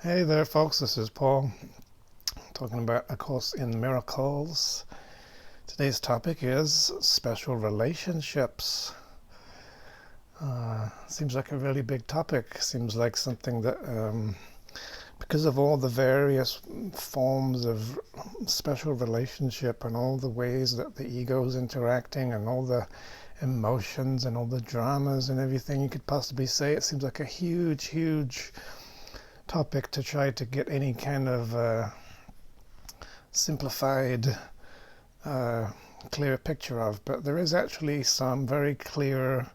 Hey there, folks. This is Paul talking about A Course in Miracles. Today's topic is special relationships. Seems like a really big topic. Seems like something that, because of all the various forms of special relationship and all the ways that the ego is interacting and all the emotions and all the dramas and everything you could possibly say, it seems like a huge topic to try to get any kind of simplified, clear picture of. But there is actually some very clear,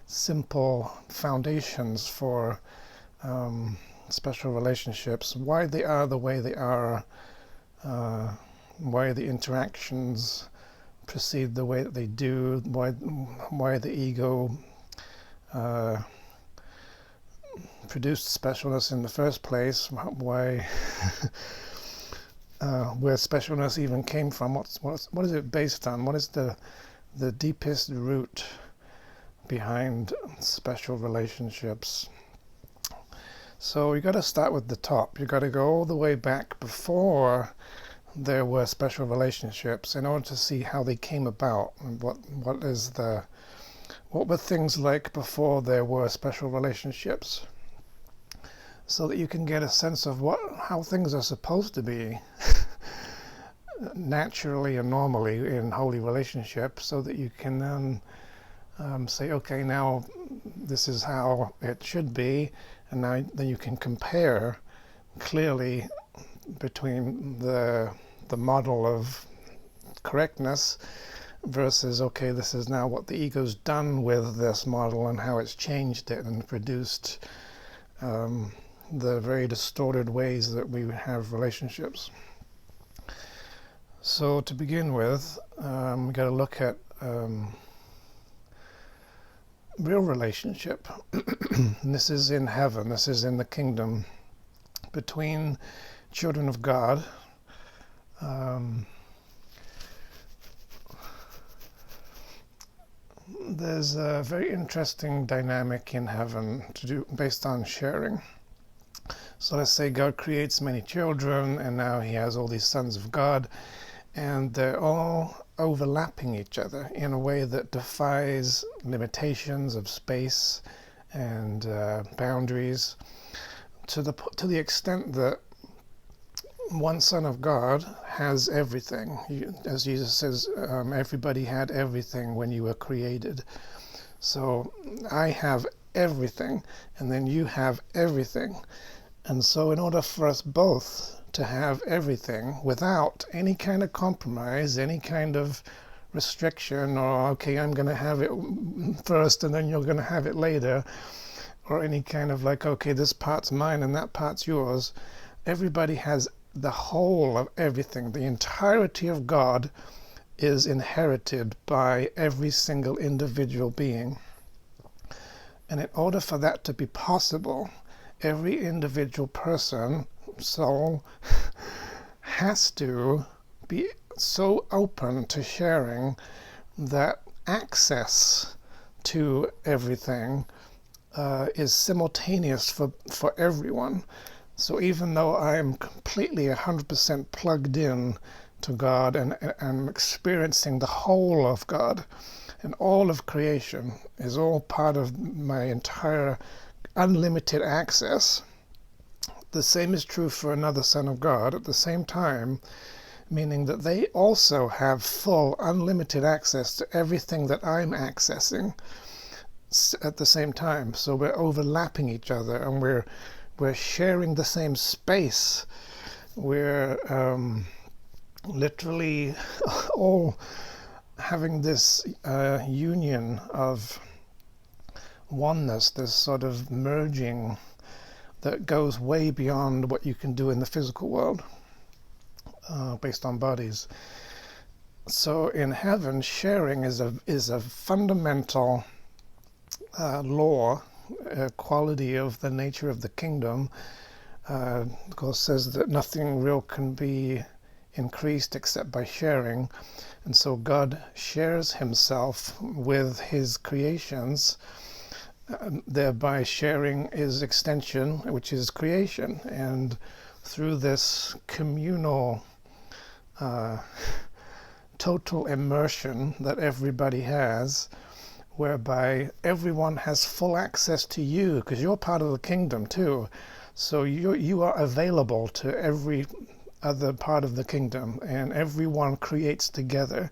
simple foundations for special relationships, why they are the way they are, why the interactions proceed the way that they do, why the ego produced specialness in the first place, why where specialness even came from, what is it based on, what is the deepest root behind special relationships. So you got to start with the top. You got to go all the way back before there were special relationships in order to see how they came about and what were things like before there were special relationships, so that you can get a sense of how things are supposed to be naturally and normally in holy relationships, so that you can then say, okay, now this is how it should be, and then you can compare clearly between the model of correctness versus, okay, this is now what the ego's done with this model and how it's changed it and produced the very distorted ways that we have relationships. So to begin with, we got to look at real relationship. And this is in heaven, this is in the kingdom between children of God. There's a very interesting dynamic in heaven based on sharing. So let's say God creates many children, and now he has all these sons of God, and they're all overlapping each other in a way that defies limitations of space and boundaries, to the extent that one son of God has everything. As Jesus says, everybody had everything when you were created. So I have everything, and then you have everything. And so in order for us both to have everything without any kind of compromise, any kind of restriction, or, okay, I'm going to have it first and then you're going to have it later, or any kind of like, okay, this part's mine and that part's yours. Everybody has the whole of everything. The entirety of God is inherited by every single individual being. And in order for that to be possible, every individual person, soul, has to be so open to sharing that access to everything is simultaneous for everyone. So even though I'm completely 100% plugged in to God and I'm experiencing the whole of God, and all of creation is all part of my entire unlimited access, the same is true for another son of God at the same time, meaning that they also have full unlimited access to everything that I'm accessing at the same time. So we're overlapping each other, and we're sharing the same space. We're literally all having this union of oneness, this sort of merging that goes way beyond what you can do in the physical world based on bodies. So in heaven, sharing is a fundamental law, quality of the nature of the kingdom. Of course, says that nothing real can be increased except by sharing, and so God shares himself with his creations thereby sharing is extension, which is creation. And through this communal total immersion that everybody has, whereby everyone has full access to you, because you're part of the kingdom too. So you are available to every other part of the kingdom, and everyone creates together.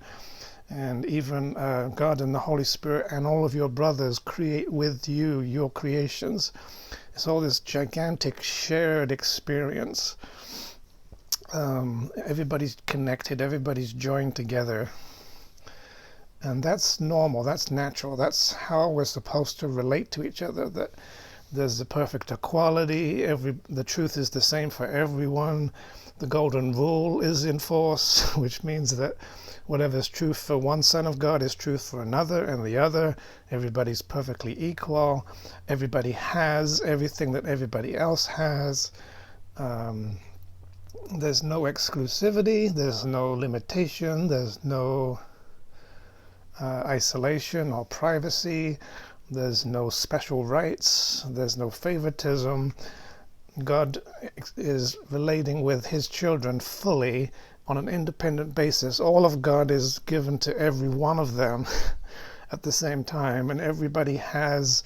And even God and the Holy Spirit and all of your brothers create with you your creations. It's all this gigantic shared experience. Everybody's connected, everybody's joined together. And that's normal, that's natural, that's how we're supposed to relate to each other, that there's a perfect equality, the truth is the same for everyone. The golden rule is in force, which means that whatever is true for one son of God is true for another and the other. Everybody's perfectly equal. Everybody has everything that everybody else has. There's no exclusivity, there's no limitation, there's no isolation or privacy, there's no special rights, there's no favoritism. God is relating with his children fully on an independent basis. All of God is given to every one of them at the same time, and everybody has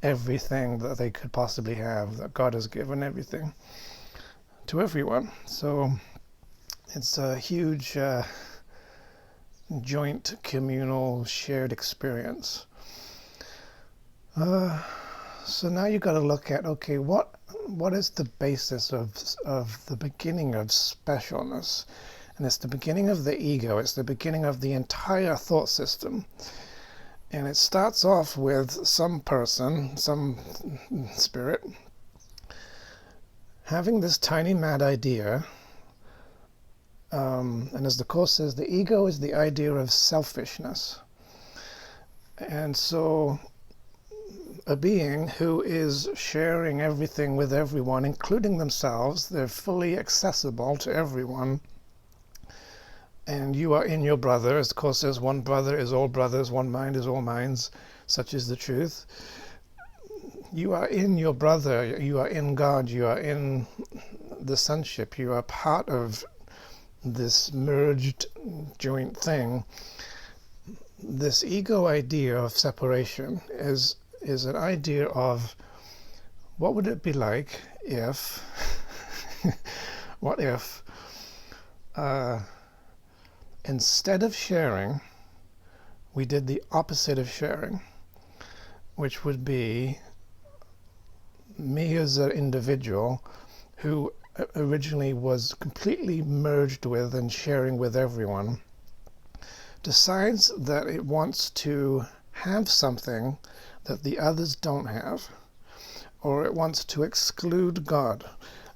everything that they could possibly have, that God has given everything to everyone. So it's a huge joint, communal, shared experience. So now you've got to look at, okay, what is the basis of the beginning of specialness? And it's the beginning of the ego. It's the beginning of the entire thought system. And it starts off with some person, some spirit, having this tiny mad idea. And as the Course says, the ego is the idea of selfishness. And so a being who is sharing everything with everyone, including themselves, they're fully accessible to everyone. And you are in your brother, as the Course says, one brother is all brothers, one mind is all minds, such is the truth. You are in your brother, you are in God, you are in the sonship, you are part of this merged joint thing. This ego idea of separation is an idea of what would it be like if what if instead of sharing we did the opposite of sharing, which would be me as an individual who originally was completely merged with and sharing with everyone, decides that it wants to have something that the others don't have, or it wants to exclude God,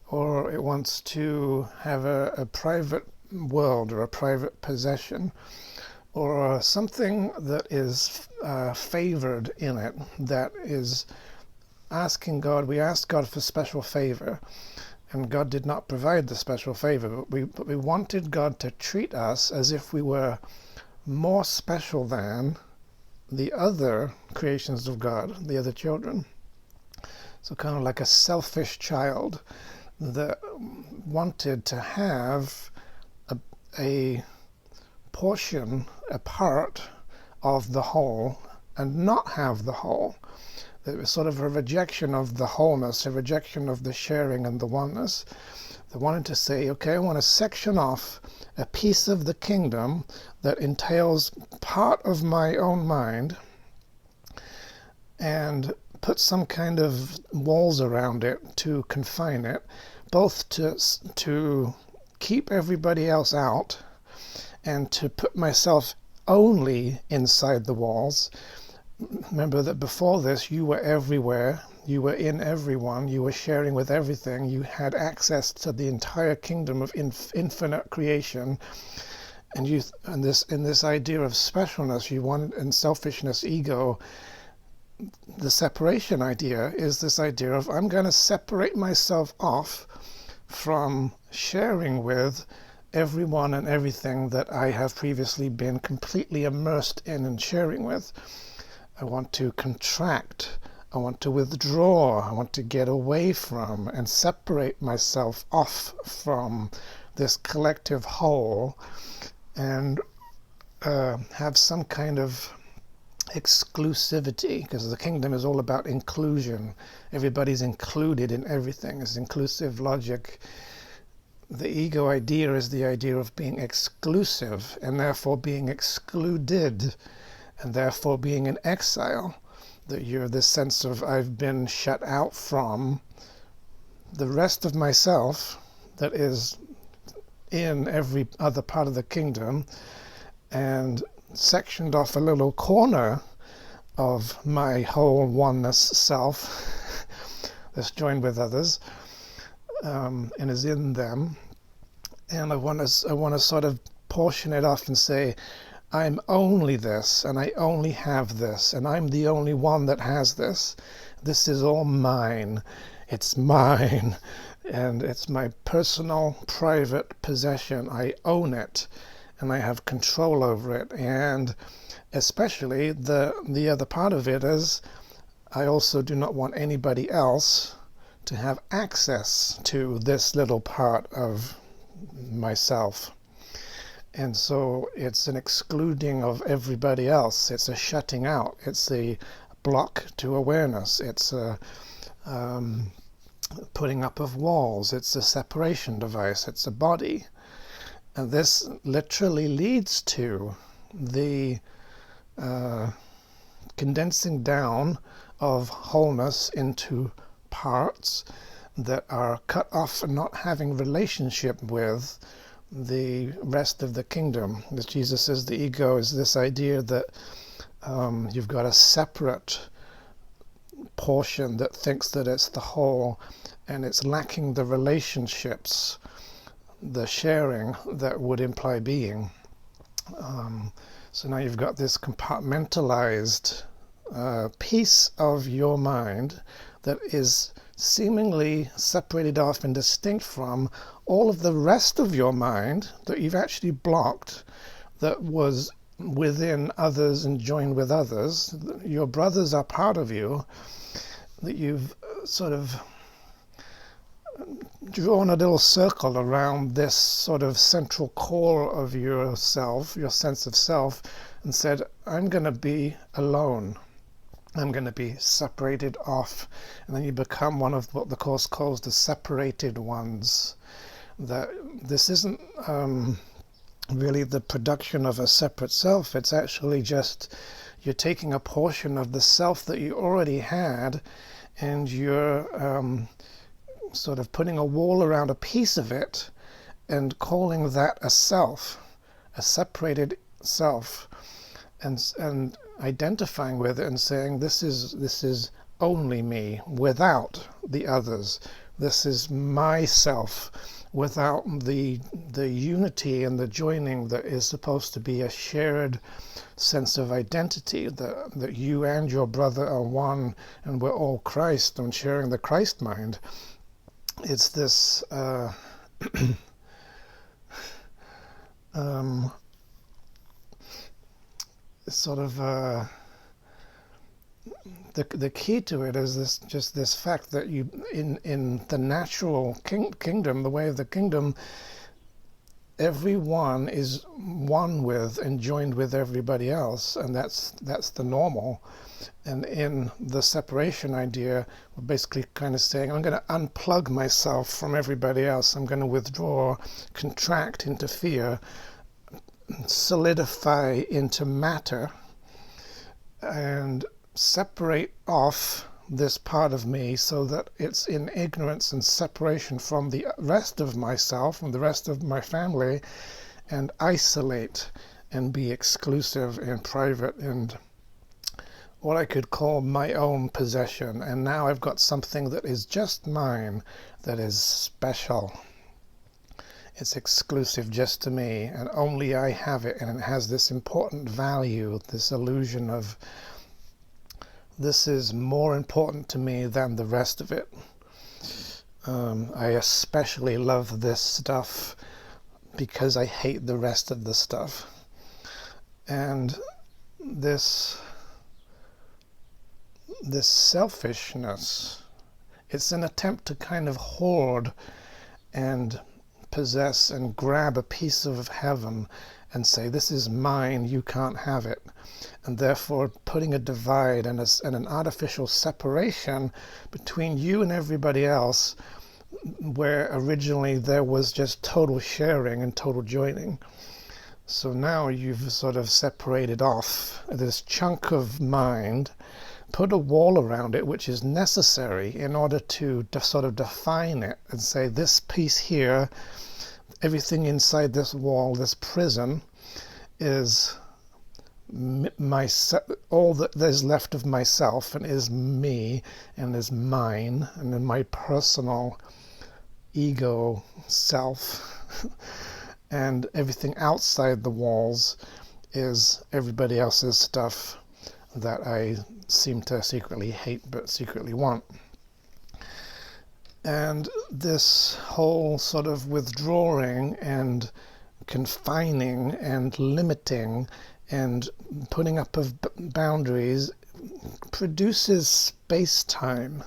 or it wants to have a private world or a private possession, or something that is favored in it, that is asking God. We asked God for special favor, and God did not provide the special favor, but we wanted God to treat us as if we were more special than the other creations of God, the other children. So kind of like a selfish child that wanted to have a portion, a part of the whole, and not have the whole. It was sort of a rejection of the wholeness, a rejection of the sharing and the oneness. They wanted to say, okay, I want to section off a piece of the kingdom that entails part of my own mind and put some kind of walls around it to confine it, both to keep everybody else out and to put myself only inside the walls. Remember that before this, you were everywhere, you were in everyone, you were sharing with everything, you had access to the entire kingdom of infinite creation, and in this idea of specialness, you wanted, in selfishness, ego, the separation idea is this idea of I'm going to separate myself off from sharing with everyone and everything that I have previously been completely immersed in and sharing with. I want to contract I want to withdraw. I want to get away from and separate myself off from this collective whole and have some kind of exclusivity, because the kingdom is all about inclusion. Everybody's included in everything. It's inclusive logic. The ego idea is the idea of being exclusive and therefore being excluded and therefore being in exile. That you're this sense of I've been shut out from the rest of myself that is in every other part of the kingdom, and sectioned off a little corner of my whole oneness self that's joined with others and is in them. And I want to sort of portion it off and say, I'm only this, and I only have this, and I'm the only one that has this. This is all mine. It's mine, and it's my personal, private possession. I own it, and I have control over it. And especially the other part of it is I also do not want anybody else to have access to this little part of myself. And so it's an excluding of everybody else. It's a shutting out. It's a block to awareness. It's a putting up of walls. It's a separation device. It's a body. And this literally leads to the condensing down of wholeness into parts that are cut off and not having relationship with the rest of the kingdom. As Jesus says, the ego is this idea that you've got a separate portion that thinks that it's the whole, and it's lacking the relationships, the sharing that would imply being. So now you've got this compartmentalized piece of your mind that is seemingly separated off and distinct from all of the rest of your mind that you've actually blocked, that was within others and joined with others. Your brothers are part of you, that you've sort of drawn a little circle around this sort of central core of yourself, your sense of self, and said, I'm going to be alone. I'm going to be separated off. And then you become one of what the Course calls the separated ones. That this isn't really the production of a separate self. It's actually just you're taking a portion of the self that you already had, and you're sort of putting a wall around a piece of it and calling that a self, a separated self, and identifying with it and saying, this is only me without the others. This is myself without the unity and the joining that is supposed to be a shared sense of identity, that you and your brother are one and we're all Christ and sharing the Christ mind. It's this sort of the key to it is this fact that you in the natural kingdom, the way of the kingdom, everyone is one with and joined with everybody else, and that's the normal. And in the separation idea, we're basically kind of saying, I'm going to unplug myself from everybody else. I'm going to withdraw, contract, interfere, solidify into matter, and separate off this part of me so that it's in ignorance and separation from the rest of myself and the rest of my family, and isolate and be exclusive and private and what I could call my own possession. And now I've got something that is just mine, that is special. It's exclusive just to me, and only I have it, and it has this important value, this illusion of this is more important to me than the rest of it. I especially love this stuff because I hate the rest of the stuff. And this this selfishness. It's an attempt to kind of hoard and possess and grab a piece of heaven and say, this is mine, you can't have it. And therefore putting a divide and an artificial separation between you and everybody else, where originally there was just total sharing and total joining. So now you've sort of separated off this chunk of mind, put a wall around it, which is necessary in order to sort of define it and say, this piece here, everything inside this wall, this prison, is all that there's left of myself, and is me, and is mine, and then my personal ego self. And everything outside the walls is everybody else's stuff that I seem to secretly hate but secretly want. And this whole sort of withdrawing and confining and limiting and putting up of boundaries produces space-time.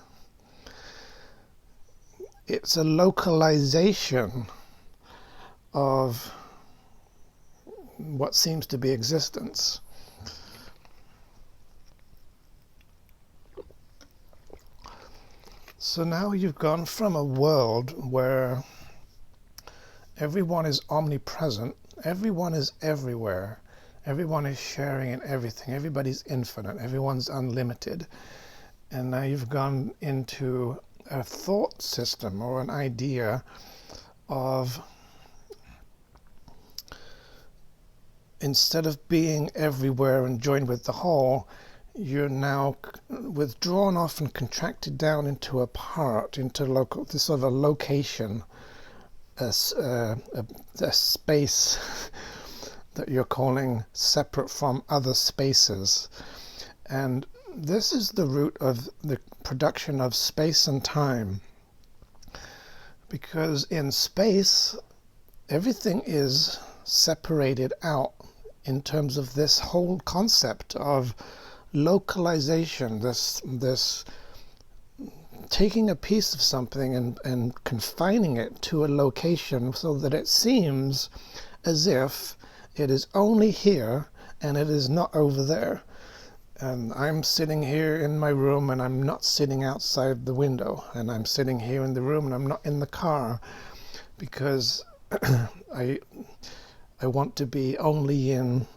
It's a localization of what seems to be existence. So now you've gone from a world where everyone is omnipresent, everyone is everywhere, everyone is sharing in everything, everybody's infinite, everyone's unlimited. And now you've gone into a thought system or an idea of, instead of being everywhere and joined with the whole, you're now withdrawn off and contracted down into a part, into this sort of a location, a space that you're calling separate from other spaces. And this is the root of the production of space and time. Because in space, everything is separated out in terms of this whole concept of localization, this taking a piece of something and confining it to a location so that it seems as if it is only here and it is not over there. And I'm sitting here in my room and I'm not sitting outside the window, and I'm sitting here in the room and I'm not in the car, because I want to be only in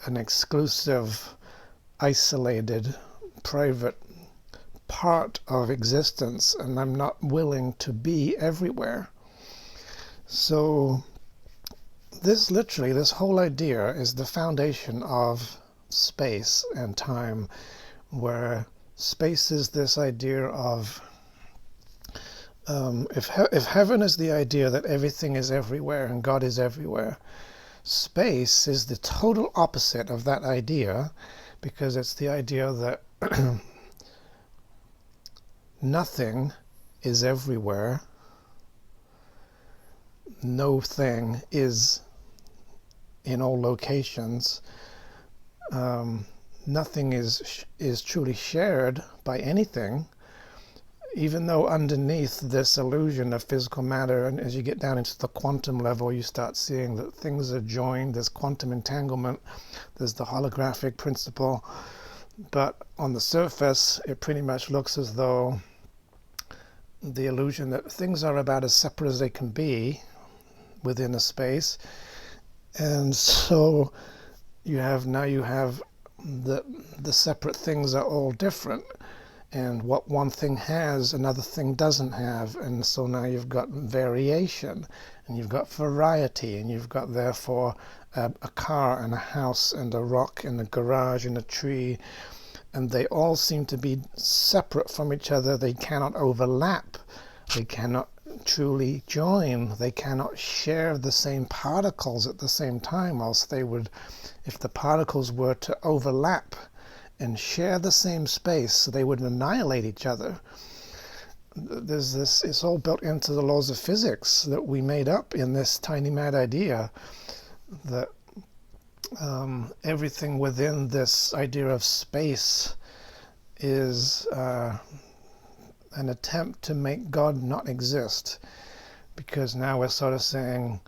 an exclusive, isolated, private part of existence, and I'm not willing to be everywhere. So this whole idea is the foundation of space and time, where space is this idea of, if heaven is the idea that everything is everywhere and God is everywhere, space is the total opposite of that idea, because it's the idea that nothing is everywhere, no thing is in all locations, nothing is truly shared by anything, even though underneath this illusion of physical matter, and as you get down into the quantum level, you start seeing that things are joined, there's quantum entanglement, there's the holographic principle, but on the surface it pretty much looks as though the illusion that things are about as separate as they can be within a space. And so you have the separate things are all different, and what one thing has another thing doesn't have, and so now you've got variation and you've got variety, and you've got therefore a car and a house and a rock and a garage and a tree, and they all seem to be separate from each other. They cannot overlap, they cannot truly join, they cannot share the same particles at the same time, else they would, if the particles were to overlap and share the same space, they would annihilate each other. There's this, it's all built into the laws of physics that we made up in this tiny mad idea that everything within this idea of space is an attempt to make God not exist, because now we're sort of saying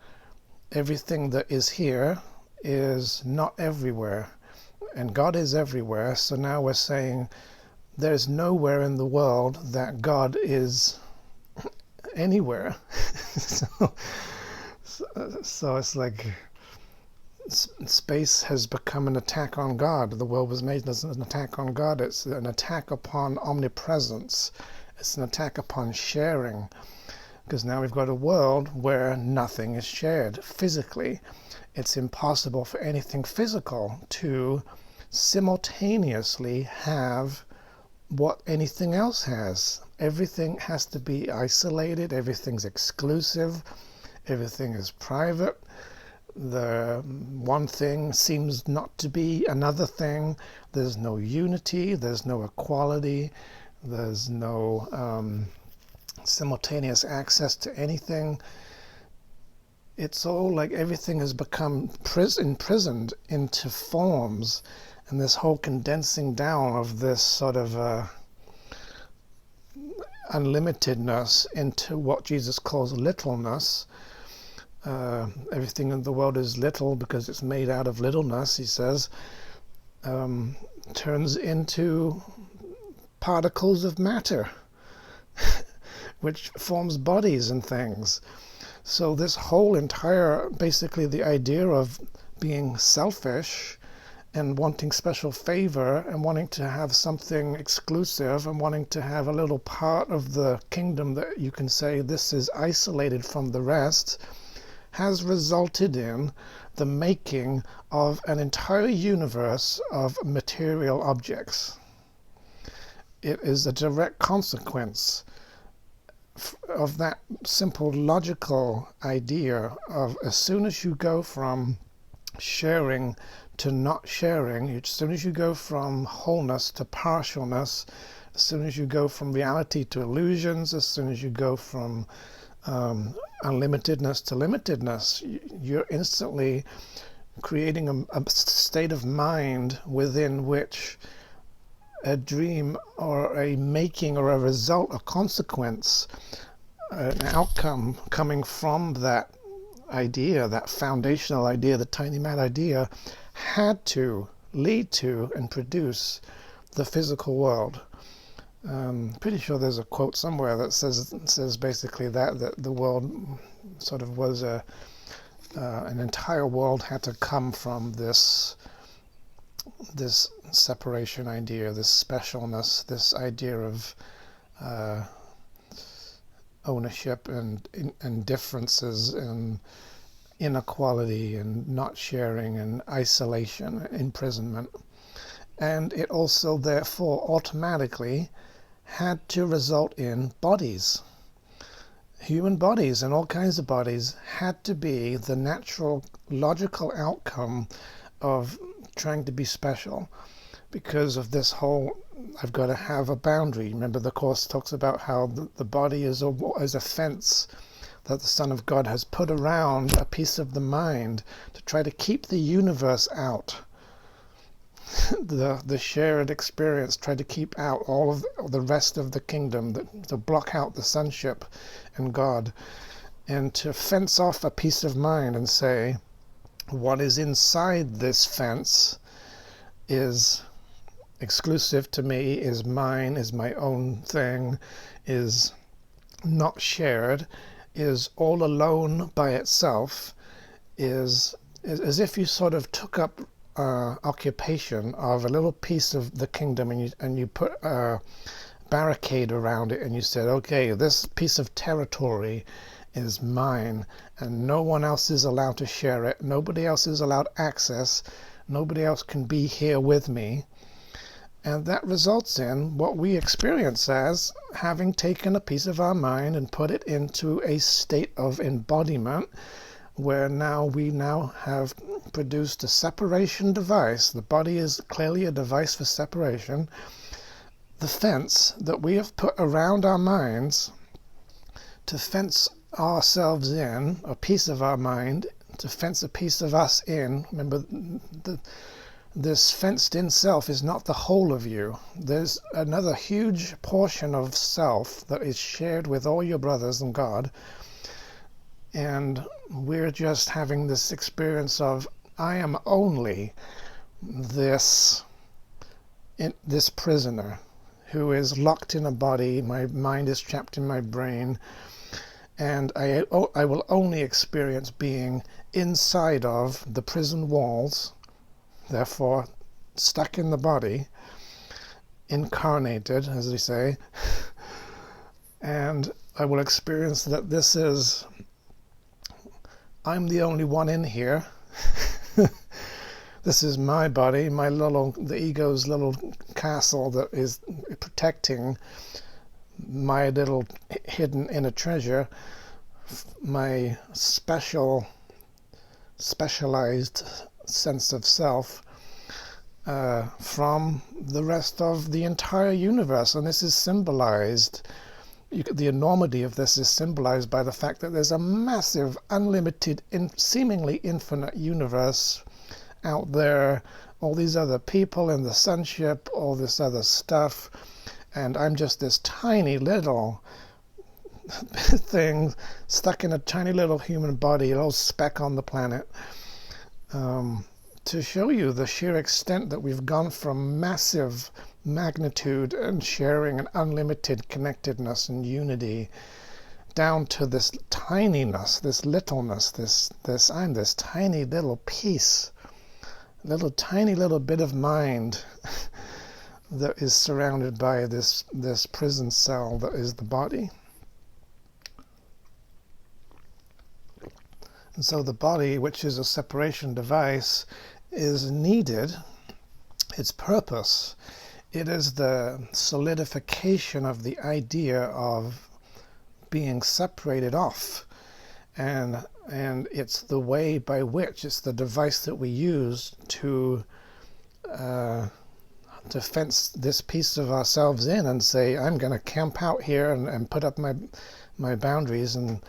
everything that is here is not everywhere, and God is everywhere. So now we're saying there's nowhere in the world that God is anywhere. so it's like space has become an attack on God. The world was made as an attack on God. It's an attack upon omnipresence. It's an attack upon sharing, because now we've got a world where nothing is shared physically. It's impossible for anything physical to simultaneously have what anything else has. Everything has to be isolated, everything's exclusive, everything is private. The one thing seems not to be another thing. There's no unity, there's no equality, there's no simultaneous access to anything. It's all like everything has become imprisoned into forms, and this whole condensing down of this sort of unlimitedness into what Jesus calls littleness. Everything in the world is little because it's made out of littleness, he says, turns into particles of matter, which forms bodies and things. So this whole entire, basically the idea of being selfish and wanting special favor and wanting to have something exclusive and wanting to have a little part of the kingdom that you can say this is isolated from the rest, has resulted in the making of an entire universe of material objects. It is a direct consequence of that simple logical idea of, as soon as you go from sharing to not sharing, as soon as you go from wholeness to partialness, as soon as you go from reality to illusions, as soon as you go from unlimitedness to limitedness, you're instantly creating a state of mind within which a dream or a making or a result, a consequence, an outcome coming from that idea, that foundational idea, the tiny mad idea, had to lead to and produce the physical world. Pretty sure there's a quote somewhere that says basically that the world sort of was an entire world had to come from this separation idea, this specialness, this idea of ownership and differences and inequality and not sharing and isolation, imprisonment. And it also therefore automatically had to result in bodies. Human bodies and all kinds of bodies had to be the natural, logical outcome of trying to be special, because of this whole, I've got to have a boundary. Remember, the Course talks about how the body is a fence that the Son of God has put around a piece of the mind to try to keep the universe out. The shared experience, try to keep out all of the rest of the kingdom, to block out the sonship and God, and to fence off a piece of mind and say, what is inside this fence is exclusive to me, is mine, is my own thing, is not shared, is all alone by itself, is as if you sort of took up occupation of a little piece of the kingdom and you put a barricade around it and you said, okay, this piece of territory is mine and no one else is allowed to share it, nobody else is allowed access, nobody else can be here with me. And that results in what we experience as having taken a piece of our mind and put it into a state of embodiment, where we now have produced a separation device. The body is clearly a device for separation. The fence that we have put around our minds to fence ourselves in, a piece of our mind, to fence a piece of us in. Remember, this fenced-in self is not the whole of you. There's another huge portion of self that is shared with all your brothers and God, and we're just having this experience of, I am only this prisoner who is locked in a body. My mind is trapped in my brain, and I will only experience being inside of the prison walls, therefore stuck in the body, incarnated, as they say, and I will experience that this is, I'm the only one in here. This is my body, the ego's little castle that is protecting my little hidden inner treasure, my specialized sense of self, from the rest of the entire universe. And this is symbolized, the enormity of this is symbolized by the fact that there's a massive, unlimited, seemingly infinite universe out there, all these other people in the sonship, all this other stuff, and I'm just this tiny little thing stuck in a tiny little human body, a little speck on the planet, to show you the sheer extent that we've gone from massive magnitude and sharing and unlimited connectedness and unity down to this tininess, this littleness, this I'm this tiny little piece, tiny little bit of mind that is surrounded by this prison cell that is the body. And so the body, which is a separation device, is needed. Its purpose, it is the solidification of the idea of being separated off, and it's the way by which, it's the device that we use to fence this piece of ourselves in and say, I'm going to camp out here and put up my boundaries and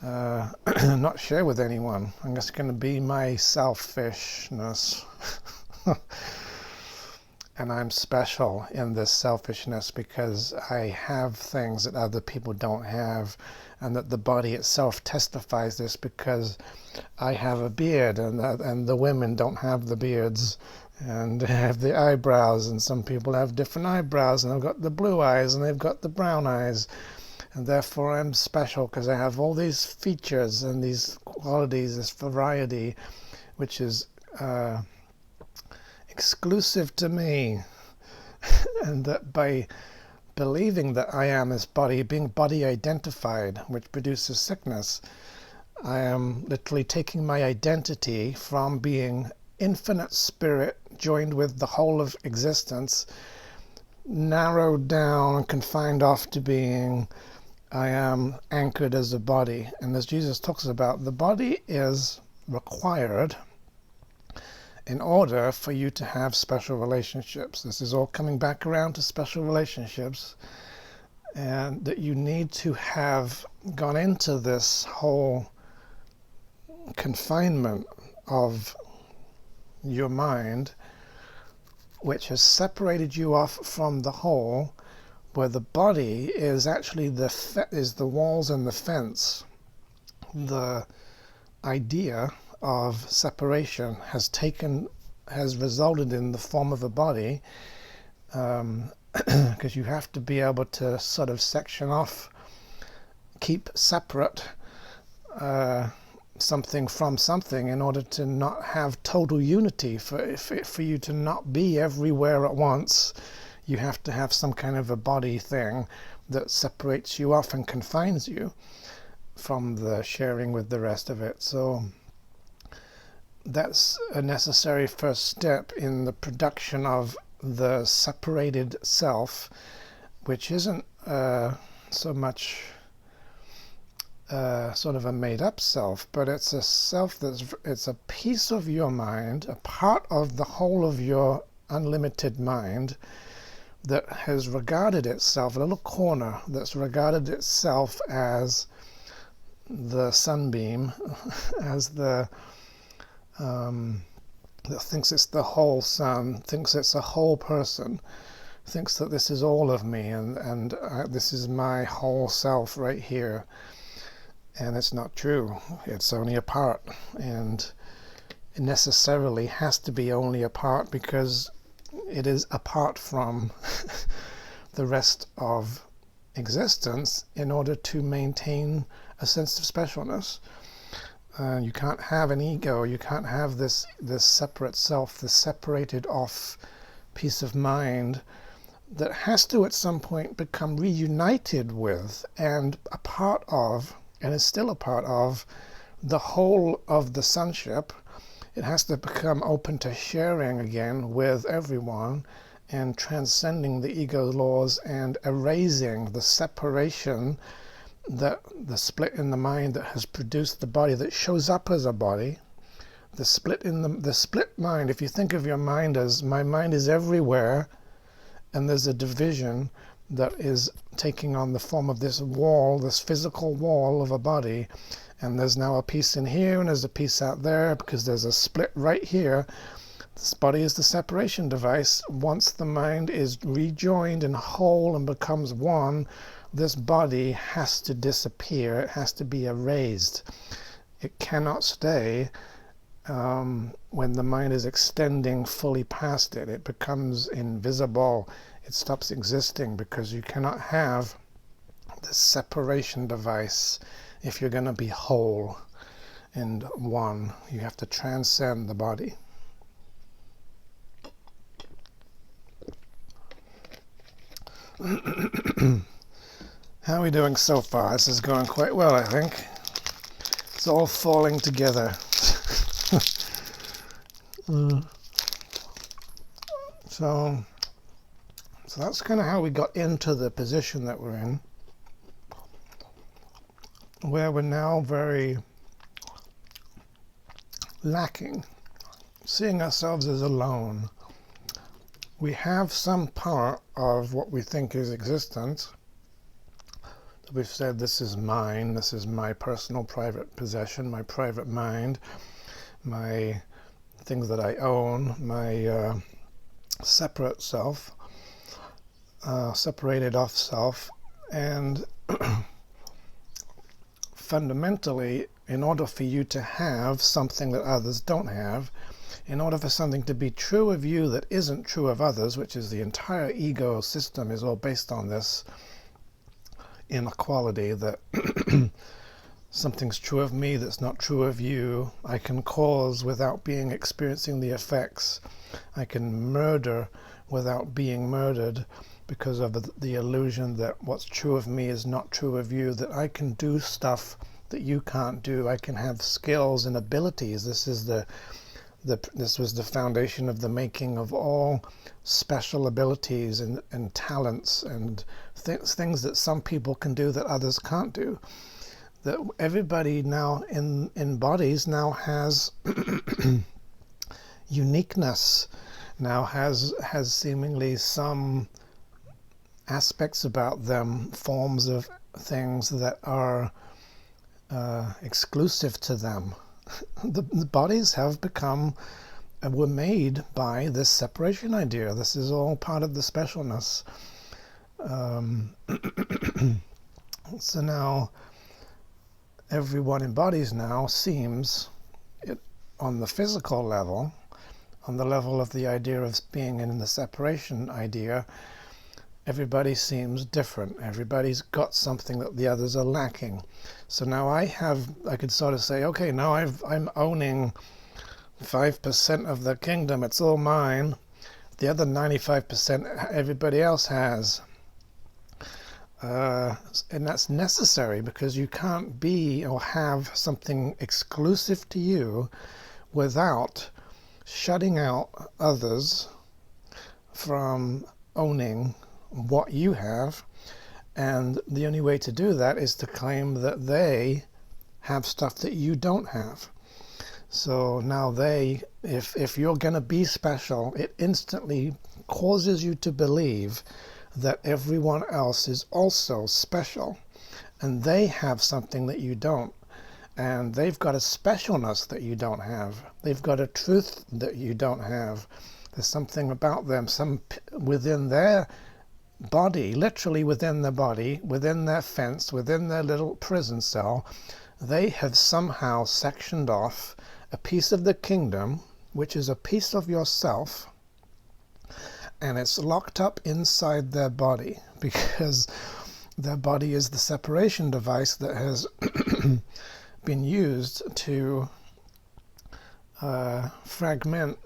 not share with anyone. I'm just going to be my selfishness. And I'm special in this selfishness because I have things that other people don't have, and that the body itself testifies this because I have a beard and the women don't have the beards, and have the eyebrows, and some people have different eyebrows, and I've got the blue eyes and they've got the brown eyes, and therefore I'm special because I have all these features and these qualities, this variety, which is exclusive to me. And that by believing that I am this body, being body identified, which produces sickness, I am literally taking my identity from being infinite spirit joined with the whole of existence, narrowed down and confined off to being, I am anchored as a body. And as Jesus talks about, the body is required in order for you to have special relationships. This is all coming back around to special relationships, and that you need to have gone into this whole confinement of your mind, which has separated you off from the whole, where the body is actually the walls and the fence. The idea of separation has resulted in the form of a body, because you have to be able to sort of section off, keep separate something from something in order to not have total unity. For you to not be everywhere at once, you have to have some kind of a body thing that separates you off and confines you from the sharing with the rest of it. So that's a necessary first step in the production of the separated self, which isn't so much sort of a made-up self, but it's a self it's a piece of your mind, a part of the whole of your unlimited mind, that has regarded itself, a little corner that's regarded itself as the sunbeam, as the that thinks it's the whole sun, thinks it's a whole person, thinks that this is all of me, and this is my whole self right here. And it's not true. It's only a part, and it necessarily has to be only a part because it is apart from the rest of existence in order to maintain a sense of specialness. You can't have an ego, you can't have this separate self, this separated off piece of mind that has to at some point become reunited with and a part of, and is still a part of, the whole of the sonship. It has to become open to sharing again with everyone and transcending the ego laws and erasing the separation, that the split in the mind that has produced the body that shows up as a body. The split in the split mind, if you think of your mind as, my mind is everywhere, and there's a division that is taking on the form of this wall, this physical wall of a body, and there's now a piece in here and there's a piece out there because there's a split right here. This body is the separation device. Once the mind is rejoined and whole and becomes one, this body has to disappear. It has to be erased. It cannot stay when the mind is extending fully past it. It becomes invisible. It stops existing, because you cannot have this separation device if you're going to be whole and one. You have to transcend the body. How are we doing so far? This is going quite well, I think. It's all falling together. So that's kind of how we got into the position that we're in, where we're now very lacking, seeing ourselves as alone. We have some part of what we think is existence. We've said, this is mine, this is my personal private possession, my private mind, my things that I own, my separate self, separated off self. And fundamentally, in order for you to have something that others don't have, in order for something to be true of you that isn't true of others, which is the entire ego system is all based on this inequality, that something's true of me that's not true of you. I can cause without experiencing the effects. I can murder without being murdered because of the illusion that what's true of me is not true of you, that I can do stuff that you can't do. I can have skills and abilities. This was the foundation of the making of all special abilities and talents and things that some people can do that others can't do. That everybody now in bodies now has uniqueness, now has seemingly some aspects about them, forms of things that are exclusive to them. The bodies have become, were made by this separation idea. This is all part of the specialness. So now everyone in bodies now seems, on the physical level, on the level of the idea of being in the separation idea, everybody seems different. Everybody's got something that the others are lacking. So now I could sort of say, okay, now I'm owning 5% of the kingdom. It's all mine. The other 95% everybody else has. And that's necessary, because you can't be or have something exclusive to you without shutting out others from owning what you have. And the only way to do that is to claim that they have stuff that you don't have. So now if you're going to be special, it instantly causes you to believe that everyone else is also special and they have something that you don't. And they've got a specialness that you don't have. They've got a truth that you don't have. There's something about them, some within their body, literally within their body, within their fence, within their little prison cell. They have somehow sectioned off a piece of the kingdom, which is a piece of yourself, and it's locked up inside their body, because their body is the separation device that has been used to fragment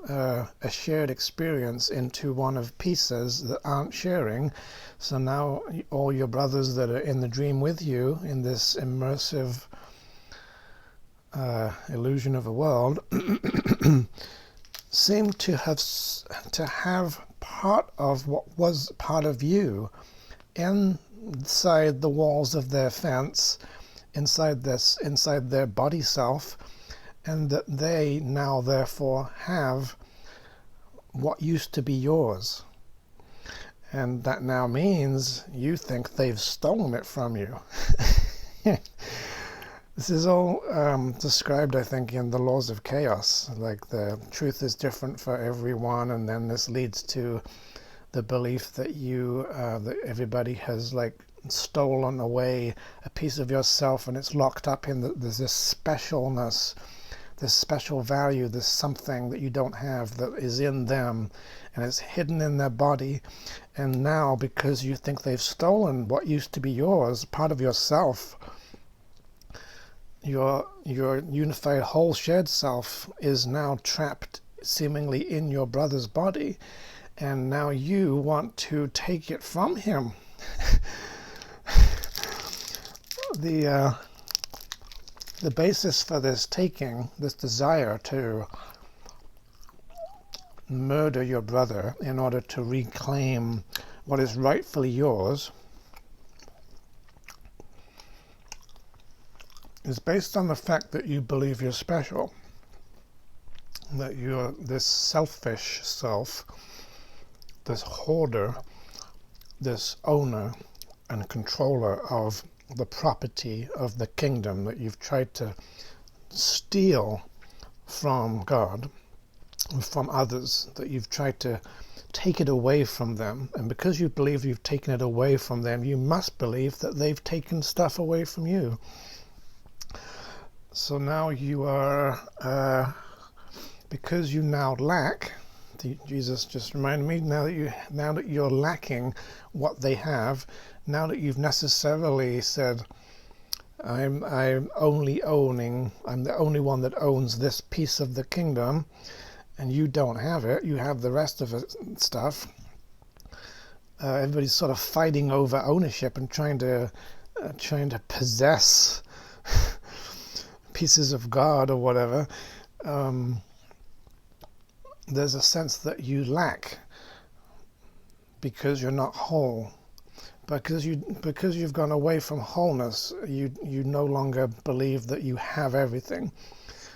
a shared experience into one of pieces that aren't sharing. So now all your brothers that are in the dream with you in this immersive illusion of a world seem to have part of what was part of you inside the walls of their fence, inside their body self, and that they now therefore have what used to be yours. And that now means you think they've stolen it from you. This is all described, I think, in the laws of chaos. Like the truth is different for everyone, and then this leads to the belief that that everybody has like stolen away a piece of yourself, and it's locked up in there's this specialness, this special value, this something that you don't have that is in them, and it's hidden in their body. And now, because you think they've stolen what used to be yours, part of yourself, your unified whole shared self is now trapped seemingly in your brother's body, and now you want to take it from him. The basis for this taking, this desire to murder your brother in order to reclaim what is rightfully yours, is based on the fact that you believe you're special, that you're this selfish self, this hoarder, this owner and controller of the property of the kingdom that you've tried to steal from God, from others, that you've tried to take it away from them. And because you believe you've taken it away from them, you must believe that they've taken stuff away from you. So now you are, because you now lack, Jesus just reminded me, now that you're lacking what they have, now that you've necessarily said, I'm the only one that owns this piece of the kingdom, and you don't have it, you have the rest of it stuff. Everybody's sort of fighting over ownership and trying to possess pieces of God or whatever. There's a sense that you lack because you're not whole. Because you've gone away from wholeness, you no longer believe that you have everything.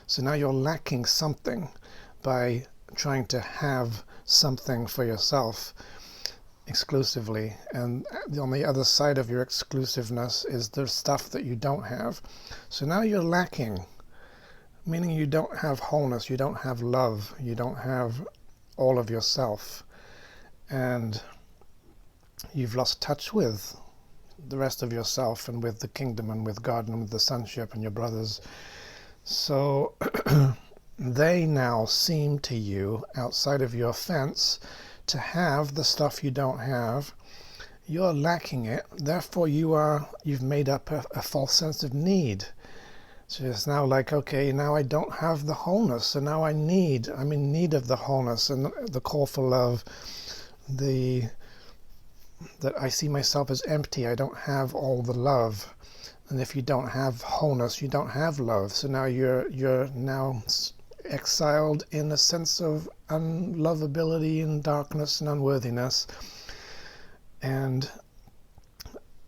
So now you're lacking something by trying to have something for yourself exclusively. And on the other side of your exclusiveness is the stuff that you don't have. So now you're lacking, meaning you don't have wholeness, you don't have love, you don't have all of yourself. And you've lost touch with the rest of yourself and with the kingdom and with God and with the sonship and your brothers. So they now seem to you, outside of your fence, to have the stuff you don't have. You're lacking it, therefore you've made up a false sense of need. So it's now like, okay, now I don't have the wholeness, so now I'm in need of the wholeness and the call for love, that I see myself as empty, I don't have all the love. And if you don't have wholeness, you don't have love. So now you're now exiled in a sense of unlovability and darkness and unworthiness, and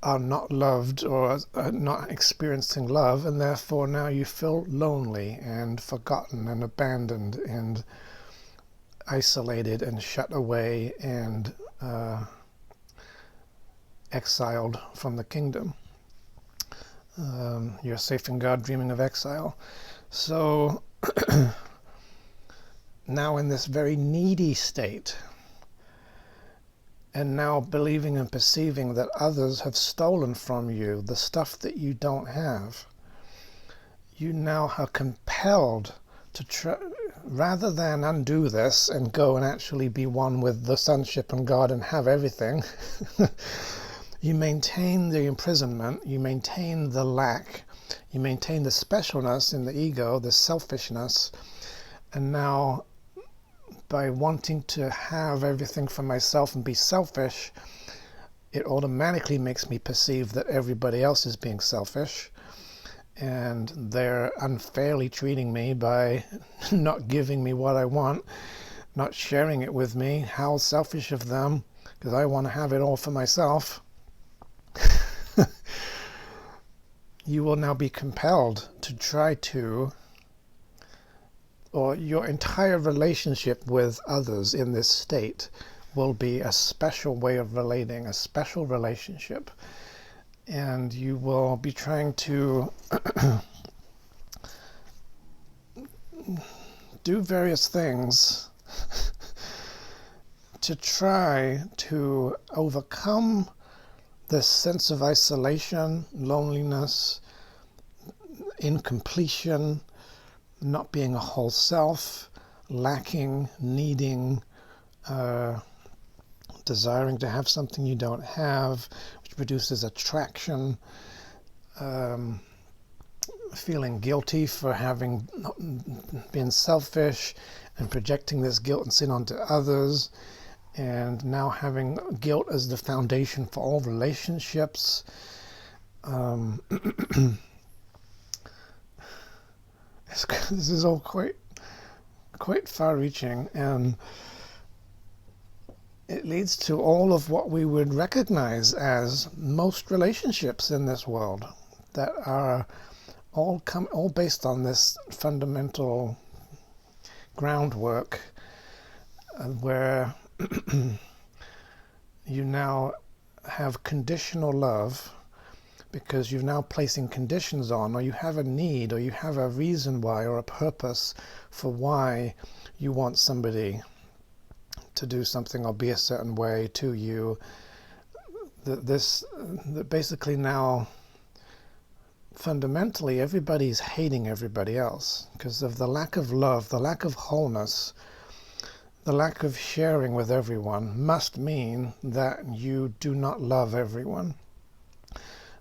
are not loved or are not experiencing love, and therefore now you feel lonely and forgotten and abandoned and isolated and shut away and exiled from the kingdom. You're safe in God, dreaming of exile. So now in this very needy state, and now believing and perceiving that others have stolen from you the stuff that you don't have, you now are compelled to try, rather than undo this and go and actually be one with the sonship and God and have everything, you maintain the imprisonment, you maintain the lack, you maintain the specialness in the ego, the selfishness, and now by wanting to have everything for myself and be selfish, it automatically makes me perceive that everybody else is being selfish and they're unfairly treating me by not giving me what I want, not sharing it with me. How selfish of them, because I want to have it all for myself. You will now be compelled to try to, or your entire relationship with others in this state will be a special way of relating, a special relationship. And you will be trying to do various things to try to overcome this sense of isolation, loneliness, incompletion, not being a whole self, lacking, needing, desiring to have something you don't have, which produces attraction, feeling guilty for having been selfish and projecting this guilt and sin onto others, and now having guilt as the foundation for all relationships. This is all quite far-reaching, and it leads to all of what we would recognize as most relationships in this world that are all based on this fundamental groundwork, where you now have conditional love because you're now placing conditions on, or you have a need, or you have a reason why, or a purpose for why you want somebody to do something or be a certain way to you. That basically now fundamentally everybody's hating everybody else because of the lack of love, the lack of wholeness, the lack of sharing with everyone must mean that you do not love everyone.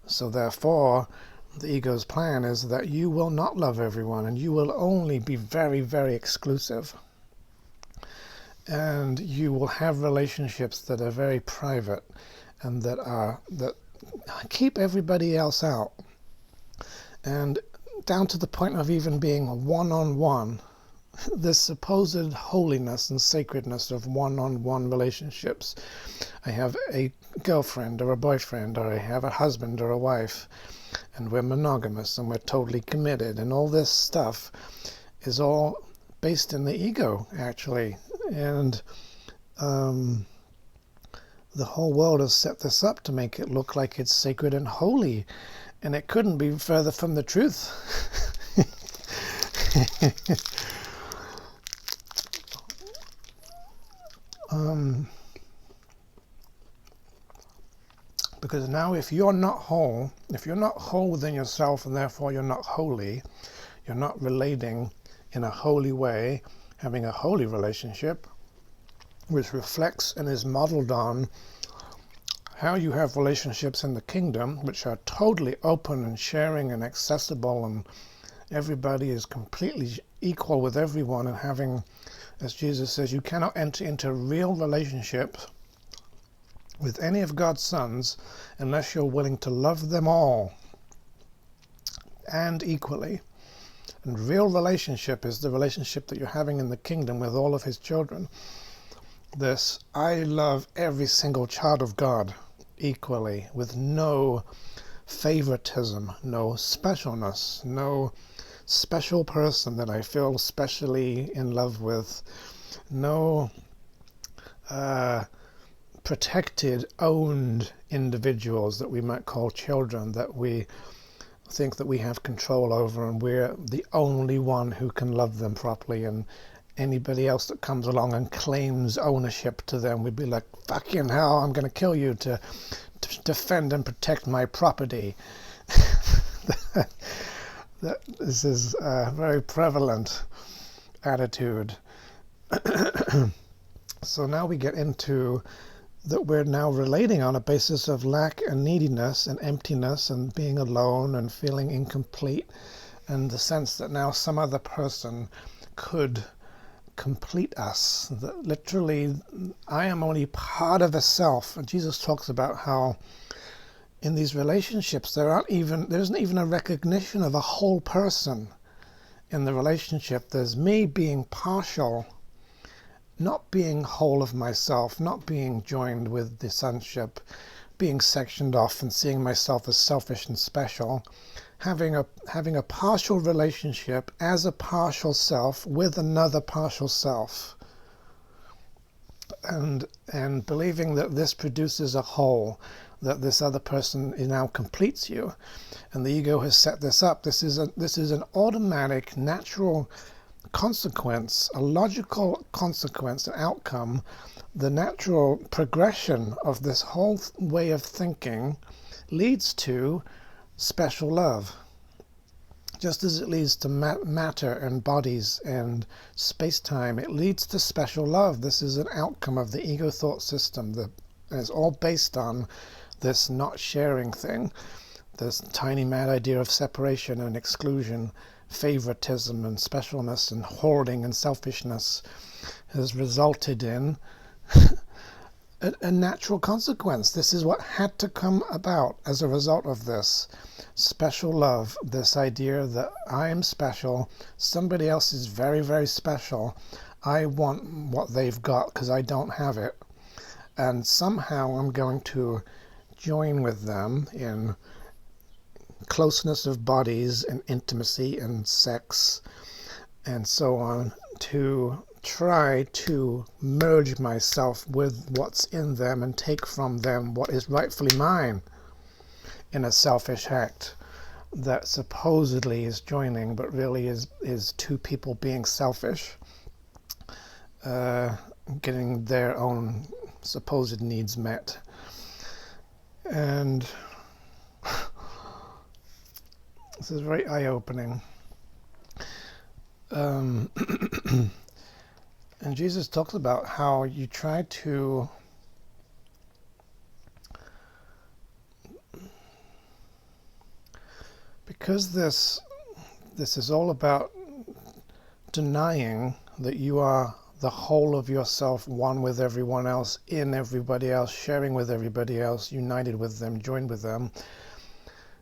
So therefore, the ego's plan is that you will not love everyone and you will only be very, very exclusive. And you will have relationships that are very private and that keep everybody else out. And down to the point of even being one-on-one, this supposed holiness and sacredness of one-on-one relationships. I have a girlfriend or a boyfriend, or I have a husband or a wife, and we're monogamous and we're totally committed, and all this stuff is all based in the ego, actually. And the whole world has set this up to make it look like it's sacred and holy, and it couldn't be further from the truth. Because now if you're not whole within yourself, and therefore you're not holy, you're not relating in a holy way, having a holy relationship, which reflects and is modeled on how you have relationships in the kingdom, which are totally open and sharing and accessible, and everybody is completely equal with everyone, and having, as Jesus says, you cannot enter into real relationships with any of God's sons unless you're willing to love them all and equally. And real relationship is the relationship that you're having in the kingdom with all of his children. This, I love every single child of God equally, with no favoritism, no specialness, no special person that I feel specially in love with, no protected, owned individuals that we might call children, that we think that we have control over, and we're the only one who can love them properly, and anybody else that comes along and claims ownership to them, we'd be like, fucking hell, I'm going to kill you to defend and protect my property. This is a very prevalent attitude. So now we get into that we're now relating on a basis of lack and neediness and emptiness and being alone and feeling incomplete, and the sense that now some other person could complete us. That literally, I am only part of a self. And Jesus talks about how in these relationships there isn't even a recognition of a whole person in the relationship. There's me being partial, not being whole of myself, not being joined with the sonship, being sectioned off and seeing myself as selfish and special, having a partial relationship as a partial self with another partial self, and believing that this produces a whole, that this other person now completes you, and the ego has set this up. This is an automatic, natural consequence, a logical consequence, an outcome, the natural progression of this whole way of thinking leads to special love. Just as it leads to matter and bodies and space-time, it leads to special love. This is an outcome of the ego thought system that is all based on this not sharing thing, this tiny mad idea of separation and exclusion, favoritism and specialness and hoarding and selfishness has resulted in a natural consequence. This is what had to come about as a result of this. Special love, this idea that I am special, somebody else is very, very special, I want what they've got because I don't have it, and somehow I'm going to join with them in closeness of bodies and intimacy and sex and so on, to try to merge myself with what's in them and take from them what is rightfully mine in a selfish act that supposedly is joining but really is two people being selfish, getting their own supposed needs met. And this is very eye-opening. And Jesus talks about how you try to because this is all about denying that you are the whole of yourself, one with everyone else, in everybody else, sharing with everybody else, united with them, joined with them.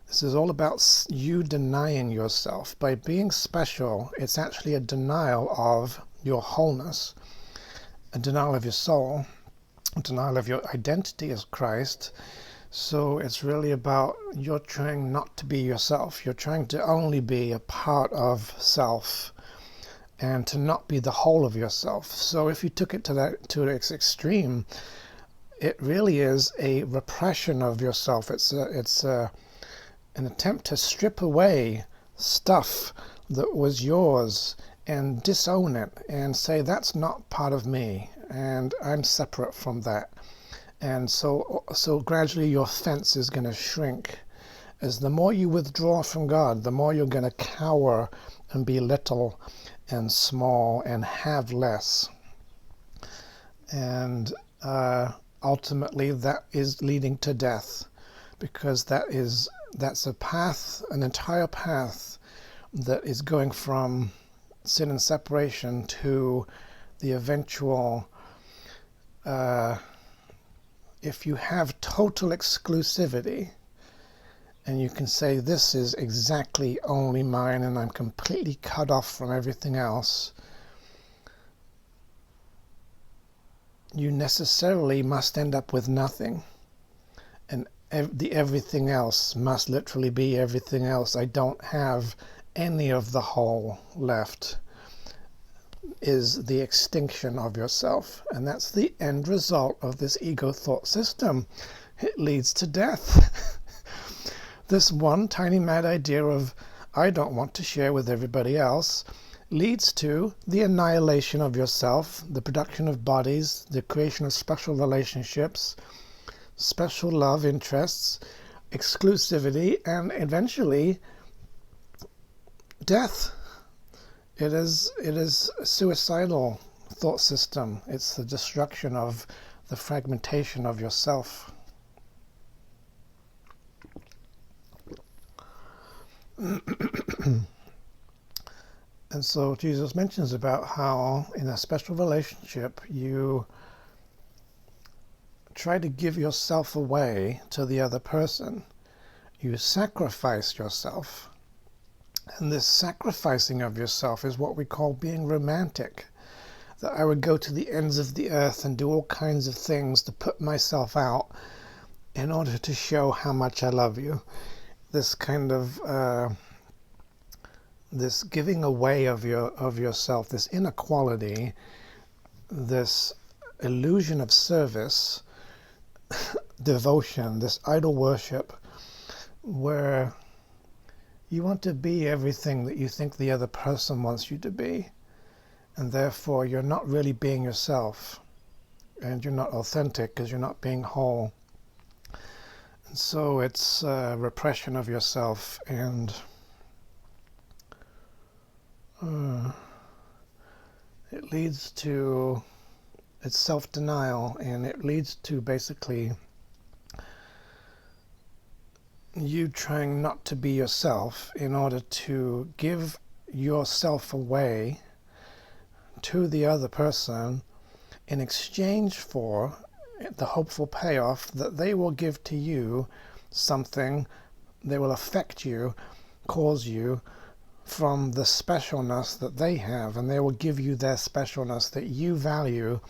This is all about you denying yourself. By being special, it's actually a denial of your wholeness, a denial of your soul, a denial of your identity as Christ. So it's really about you're trying not to be yourself. You're trying to only be a part of self and to not be the whole of yourself. So if you took it to its extreme, it really is a repression of yourself. It's an attempt to strip away stuff that was yours and disown it and say that's not part of me and I'm separate from that. And so gradually your fence is going to shrink. As the more you withdraw from God, the more you're going to cower and be little and small and have less. And ultimately that is leading to death, because that's a path, an entire path that is going from sin and separation to the eventual, if you have total exclusivity and you can say this is exactly only mine and I'm completely cut off from everything else, you necessarily must end up with nothing. And the everything else must literally be everything else. I don't have any of the whole left, is the extinction of yourself. And that's the end result of this ego thought system. It leads to death. this one tiny mad idea of I don't want to share with everybody else leads to the annihilation of yourself, the production of bodies, the creation of special relationships, special love interests, exclusivity, and eventually death. It is a suicidal thought system. It's the destruction of the fragmentation of yourself. And so Jesus mentions about how in a special relationship you try to give yourself away to the other person. You sacrifice yourself. And this sacrificing of yourself is what we call being romantic. That I would go to the ends of the earth and do all kinds of things to put myself out in order to show how much I love you. This kind of this giving away of yourself, this inequality, this illusion of service, devotion, this idol worship, where you want to be everything that you think the other person wants you to be, and therefore you're not really being yourself, and you're not authentic because you're not being whole. And so it's repression of yourself, and it leads to, it's self-denial, and it leads to basically you trying not to be yourself in order to give yourself away to the other person in exchange for the hopeful payoff that they will give to you something, they will affect you, cause you from the specialness that they have, and they will give you their specialness that you value.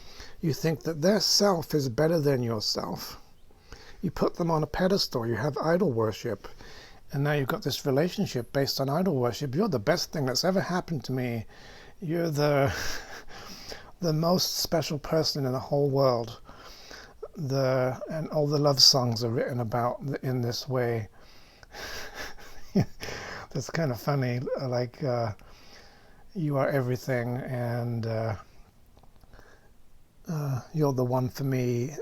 You think that their self is better than yourself. You put them on a pedestal, you have idol worship, and now you've got this relationship based on idol worship. You're the best thing that's ever happened to me. You're the most special person in the whole world. And all the love songs are written about in this way. That's kind of funny, like you are everything, and you're the one for me.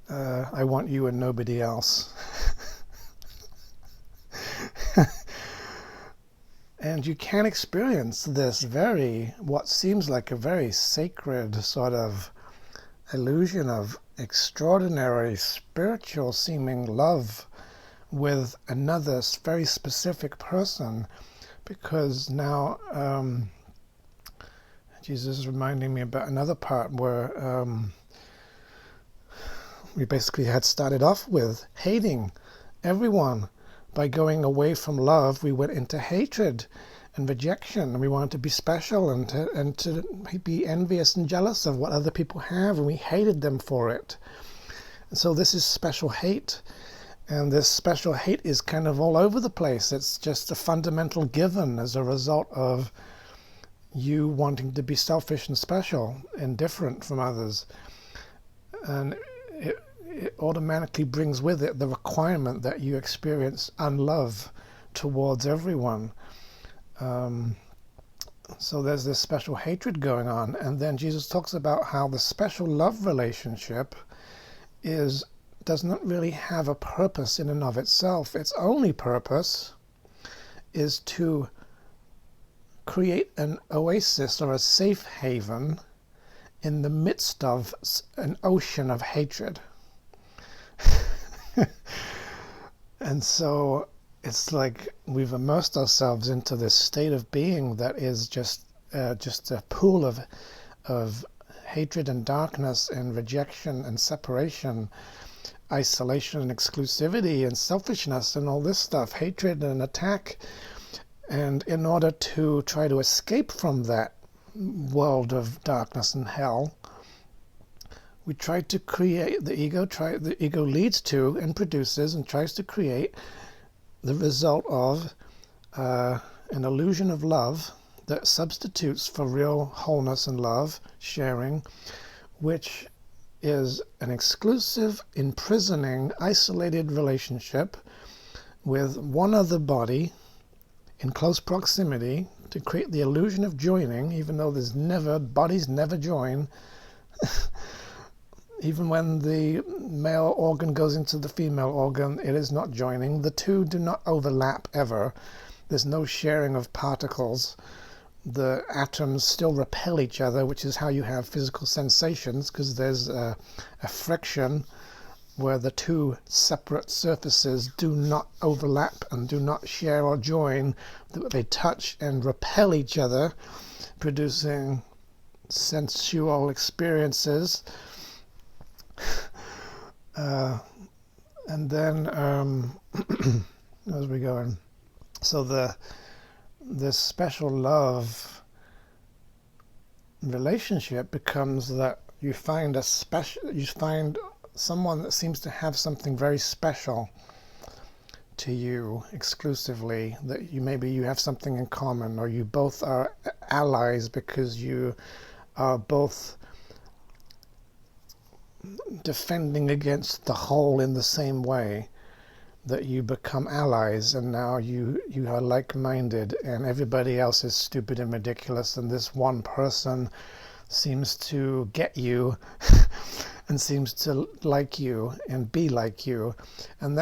I want you and nobody else. And you can experience this what seems like a very sacred sort of illusion of extraordinary spiritual seeming love with another very specific person, because now Jesus is reminding me about another part where we basically had started off with hating everyone. By going away from love, we went into hatred and rejection, and we wanted to be special and to be envious and jealous of what other people have, and we hated them for it. And so this is special hate. And this special hate is kind of all over the place. It's just a fundamental given as a result of you wanting to be selfish and special and different from others. And it automatically brings with it the requirement that you experience unlove towards everyone. So there's this special hatred going on. And then Jesus talks about how the special love relationship does not really have a purpose in and of itself. Its only purpose is to create an oasis or a safe haven in the midst of an ocean of hatred. And so it's like we've immersed ourselves into this state of being that is just a pool of hatred and darkness and rejection and separation, isolation and exclusivity and selfishness and all this stuff, hatred and attack. And in order to try to escape from that world of darkness and hell, we try to create, the ego leads to and produces and tries to create the result of an illusion of love that substitutes for real wholeness and love, sharing, which is an exclusive, imprisoning, isolated relationship with one other body in close proximity to create the illusion of joining, even though bodies never join. Even when the male organ goes into the female organ, it is not joining. The two do not overlap ever. There's no sharing of particles. The atoms still repel each other, which is how you have physical sensations, because there's a friction where the two separate surfaces do not overlap and do not share or join. They touch and repel each other, producing sensual experiences. And then as we go on, so this special love relationship becomes that you find someone that seems to have something very special to you exclusively, that maybe you have something in common, or you both are allies because you are both defending against the whole in the same way, that you become allies, and now you are like-minded, and everybody else is stupid and ridiculous, and this one person seems to get you and seems to like you and be like you, and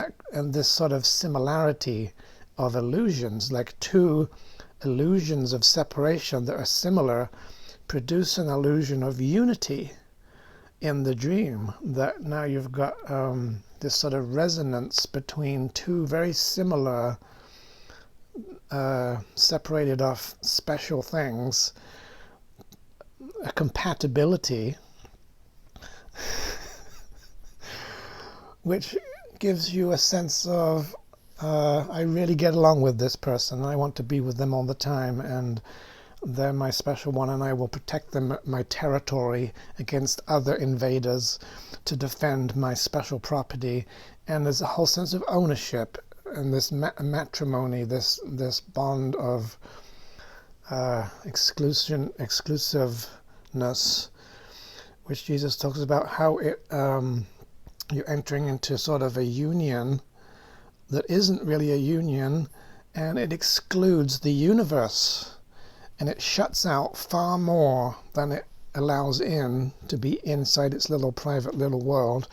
this sort of similarity of illusions, like two illusions of separation that are similar, produce an illusion of unity in the dream, that now you've got this sort of resonance between two very similar separated off special things, a compatibility which gives you a sense of I really get along with this person, I want to be with them all the time, and they're my special one, and I will protect them, my territory, against other invaders, to defend my special property. And there's a whole sense of ownership and this matrimony, this bond of exclusiveness, which Jesus talks about, how you're entering into sort of a union that isn't really a union, and it excludes the universe. And it shuts out far more than it allows in, to be inside its little private little world.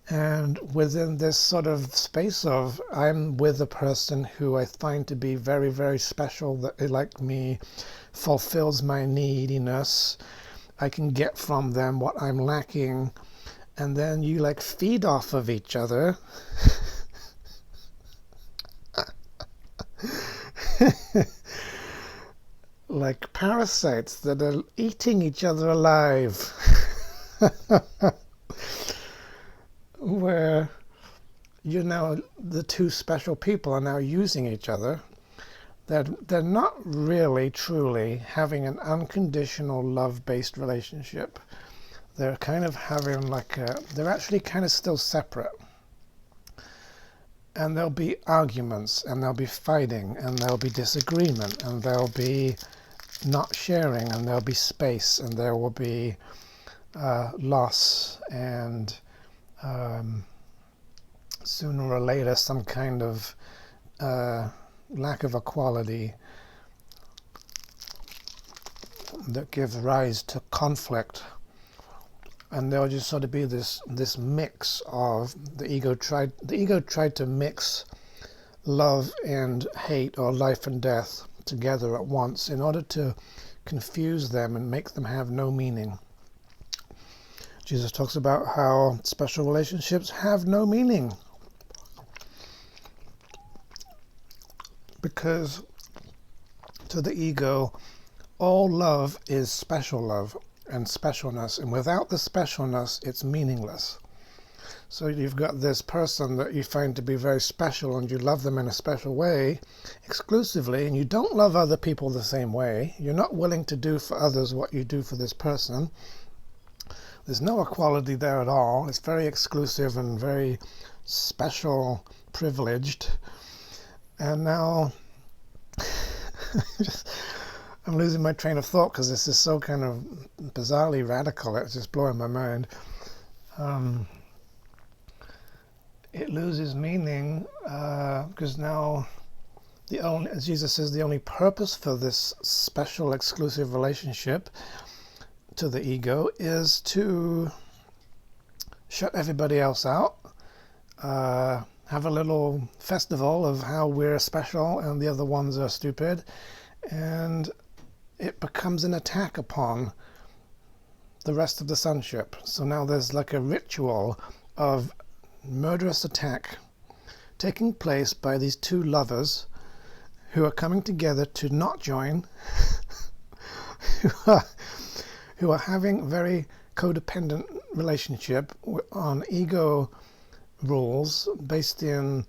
And within this sort of space of, I'm with a person who I find to be very, very special, that like me, fulfills my neediness, I can get from them what I'm lacking, and then you like feed off of each other. Like parasites that are eating each other alive. Where the two special people are now using each other. They're not really truly having an unconditional love-based relationship. They're kind of having they're actually kind of still separate. And there'll be arguments, and there'll be fighting, and there'll be disagreement, and there'll be not sharing, and there'll be space, and there will be loss, and sooner or later some kind of lack of equality that gives rise to conflict. And there'll just sort of be this mix of the ego tried to mix love and hate, or life and death, together at once in order to confuse them and make them have no meaning. Jesus talks about how special relationships have no meaning, because to the ego, all love is special love and specialness, and without the specialness, it's meaningless. So you've got this person that you find to be very special, and you love them in a special way exclusively, and you don't love other people the same way. You're not willing to do for others what you do for this person. There's no equality there at all. It's very exclusive and very special, privileged. And now I'm losing my train of thought, because this is so kind of bizarrely radical. It's just blowing my mind. it loses meaning because now as Jesus says, the only purpose for this special exclusive relationship to the ego is to shut everybody else out, have a little festival of how we're special and the other ones are stupid, and it becomes an attack upon the rest of the sonship. So now there's like a ritual of murderous attack taking place by these two lovers who are coming together to not join, who are having very codependent relationship on ego rules based in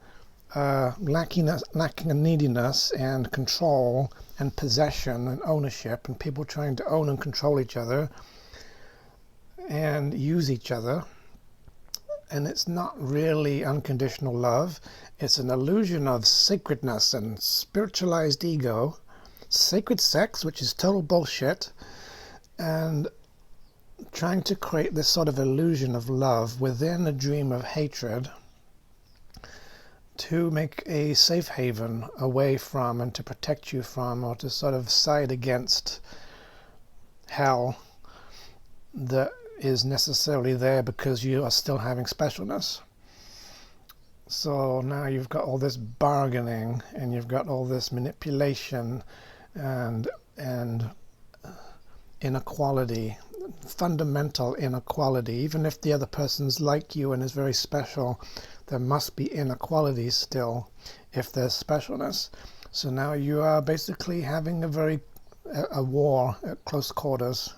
lacking a neediness and control and possession and ownership, and people trying to own and control each other and use each other. And it's not really unconditional love. It's an illusion of sacredness and spiritualized ego, sacred sex, which is total bullshit, and trying to create this sort of illusion of love within a dream of hatred to make a safe haven away from and to protect you from, or to sort of side against hell that is necessarily there because you are still having specialness. So now you've got all this bargaining and you've got all this manipulation and inequality, fundamental inequality. Even if the other person's like you and is very special, there must be inequality still if there's specialness. So now you are basically having a war at close quarters.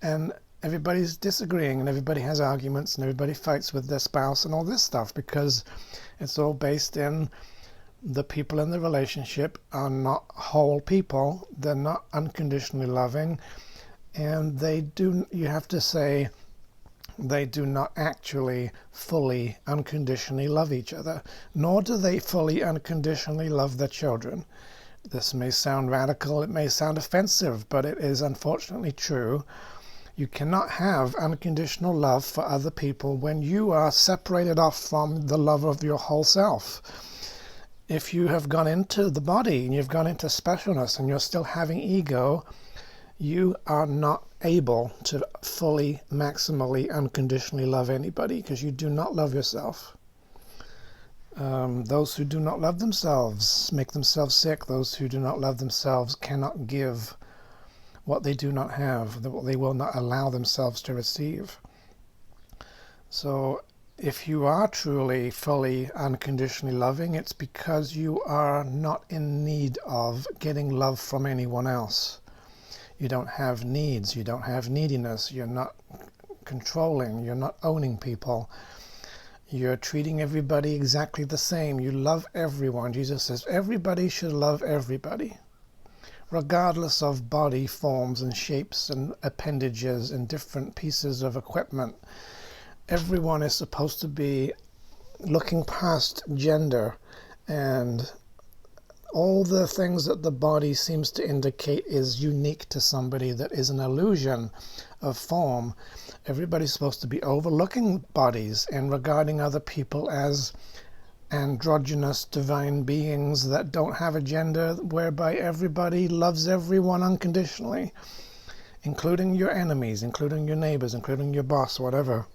And everybody's disagreeing and everybody has arguments and everybody fights with their spouse and all this stuff, because it's all based in the people in the relationship are not whole people. They're not unconditionally loving, and you have to say, they do not actually fully unconditionally love each other, nor do they fully unconditionally love their children. This may sound radical, it may sound offensive, but it is unfortunately true. You cannot have unconditional love for other people when you are separated off from the love of your whole self. If you have gone into the body and you've gone into specialness and you're still having ego, you are not able to fully, maximally, unconditionally love anybody, because you do not love yourself. Those who do not love themselves make themselves sick. Those who do not love themselves cannot give what they do not have, what they will not allow themselves to receive. So if you are truly, fully, unconditionally loving, it's because you are not in need of getting love from anyone else. You don't have needs, you don't have neediness, you're not controlling, you're not owning people. You're treating everybody exactly the same. You love everyone. Jesus says everybody should love everybody, regardless of body forms and shapes and appendages and different pieces of equipment. Everyone is supposed to be looking past gender and all the things that the body seems to indicate is unique to somebody, that is an illusion of form. Everybody's supposed to be overlooking bodies and regarding other people as androgynous divine beings that don't have a gender, whereby everybody loves everyone unconditionally, including your enemies, including your neighbors, including your boss, whatever.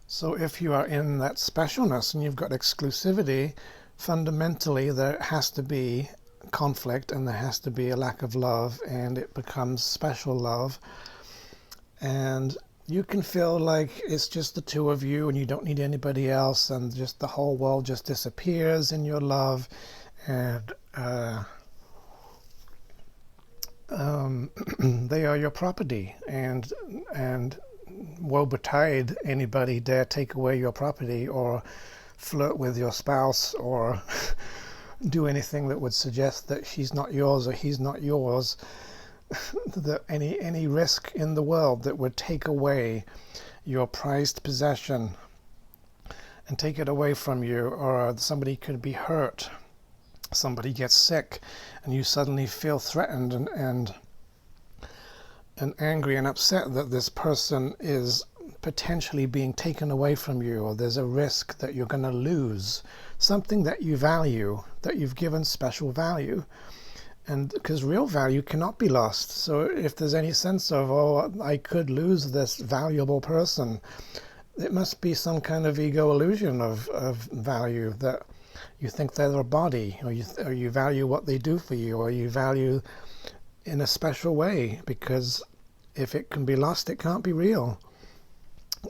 So if you are in that specialness and you've got exclusivity, fundamentally there has to be conflict and there has to be a lack of love, and it becomes special love, and you can feel like it's just the two of you and you don't need anybody else, and just the whole world just disappears in your love, and they are your property, and woe betide anybody dare take away your property or flirt with your spouse or do anything that would suggest that she's not yours or he's not yours. That any risk in the world that would take away your prized possession and take it away from you, or somebody could be hurt somebody gets sick, and you suddenly feel threatened and angry and upset that this person is potentially being taken away from you, or there's a risk that you're going to lose something that you value, that you've given special value. And because real value cannot be lost. So if there's any sense of, oh, I could lose this valuable person, it must be some kind of ego illusion of value, that you think they're a body, or you value what they do for you, or you value in a special way, because if it can be lost, it can't be real.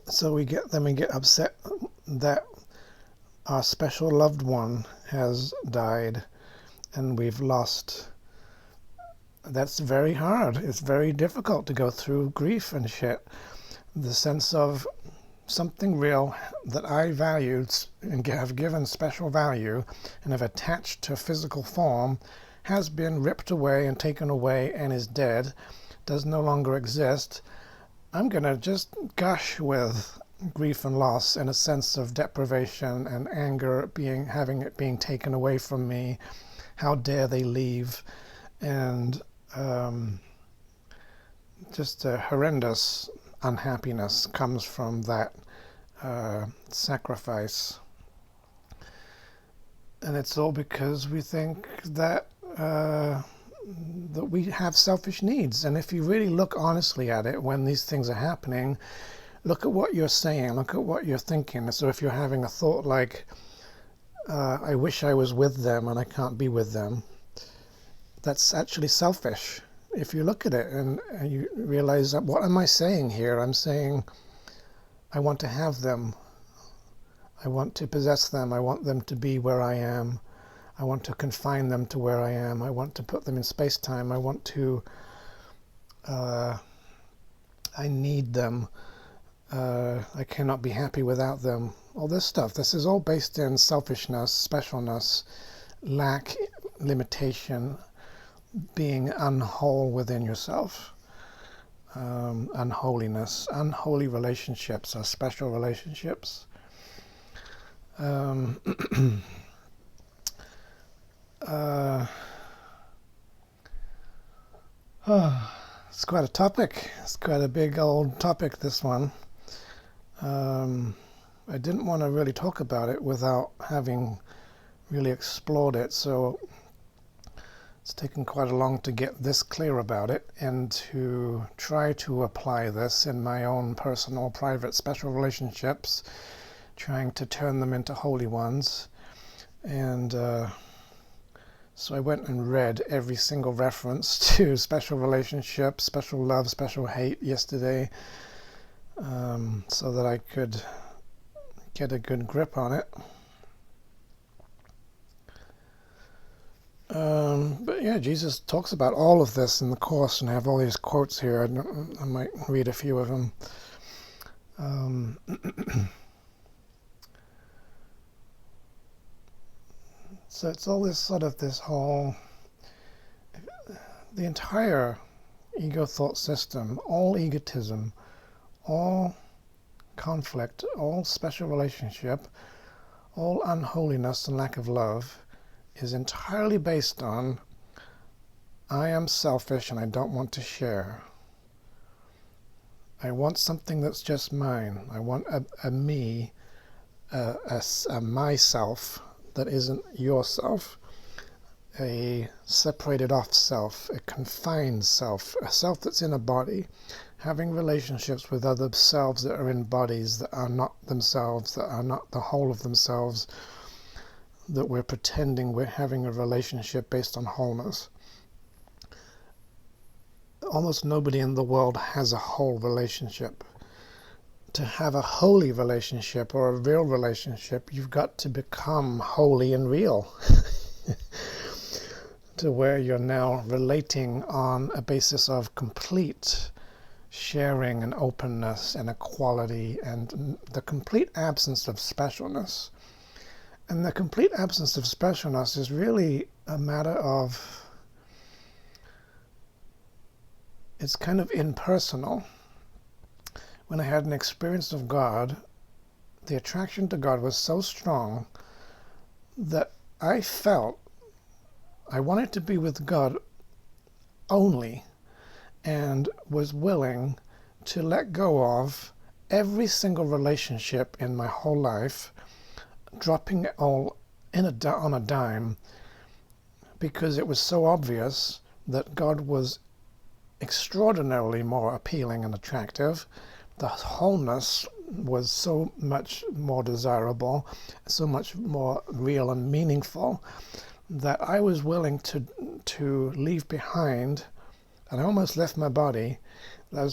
So we get upset that our special loved one has died and we've lost. That's very hard. It's very difficult to go through grief and shit. The sense of something real that I valued and have given special value and have attached to a physical form has been ripped away and taken away and is dead, does no longer exist. I'm going to just gush with grief and loss and a sense of deprivation and anger having it being taken away from me. How dare they leave? And just a horrendous unhappiness comes from that sacrifice. And it's all because we think that that we have selfish needs. And if you really look honestly at it when these things are happening, look at what you're saying, look at what you're thinking. So if you're having a thought like, I wish I was with them and I can't be with them, that's actually selfish. If you look at it and you realize that, what am I saying here? I'm saying, I want to have them. I want to possess them. I want them to be where I am. I want to confine them to where I am. I want to put them in space-time. I want to, I need them. I cannot be happy without them. All this stuff. This is all based in selfishness, specialness, lack, limitation, being unwhole within yourself. Unholiness. Unholy relationships are special relationships. It's quite a topic. It's quite a big old topic, this one. I didn't want to really talk about it without having really explored it, so it's taken quite a long to get this clear about it and to try to apply this in my own personal, private, special relationships, trying to turn them into holy ones. And so I went and read every single reference to special relationships, special love, special hate yesterday, so that I could get a good grip on it. But yeah, Jesus talks about all of this in the Course, and I have all these quotes here. I might read a few of them. So it's all this sort of this whole, the entire ego thought system, all egotism, all conflict, all special relationship, all unholiness and lack of love is entirely based on, I am selfish and I don't want to share. I want something that's just mine. I want a me, a myself that isn't yourself, a separated off self, a confined self, a self that's in a body, having relationships with other selves that are in bodies that are not themselves, that are not the whole of themselves, that we're pretending we're having a relationship based on wholeness. Almost nobody in the world has a whole relationship. To have a holy relationship or a real relationship, you've got to become holy and real. To where you're now relating on a basis of complete sharing and openness and equality and the complete absence of specialness. And the complete absence of specialness is really a matter of, it's kind of impersonal. When I had an experience of God, the attraction to God was so strong that I felt I wanted to be with God only, and was willing to let go of every single relationship in my whole life, dropping it all on a dime, because it was so obvious that God was extraordinarily more appealing and attractive. The wholeness was so much more desirable, so much more real and meaningful, that I was willing to leave behind, and I almost left my body. I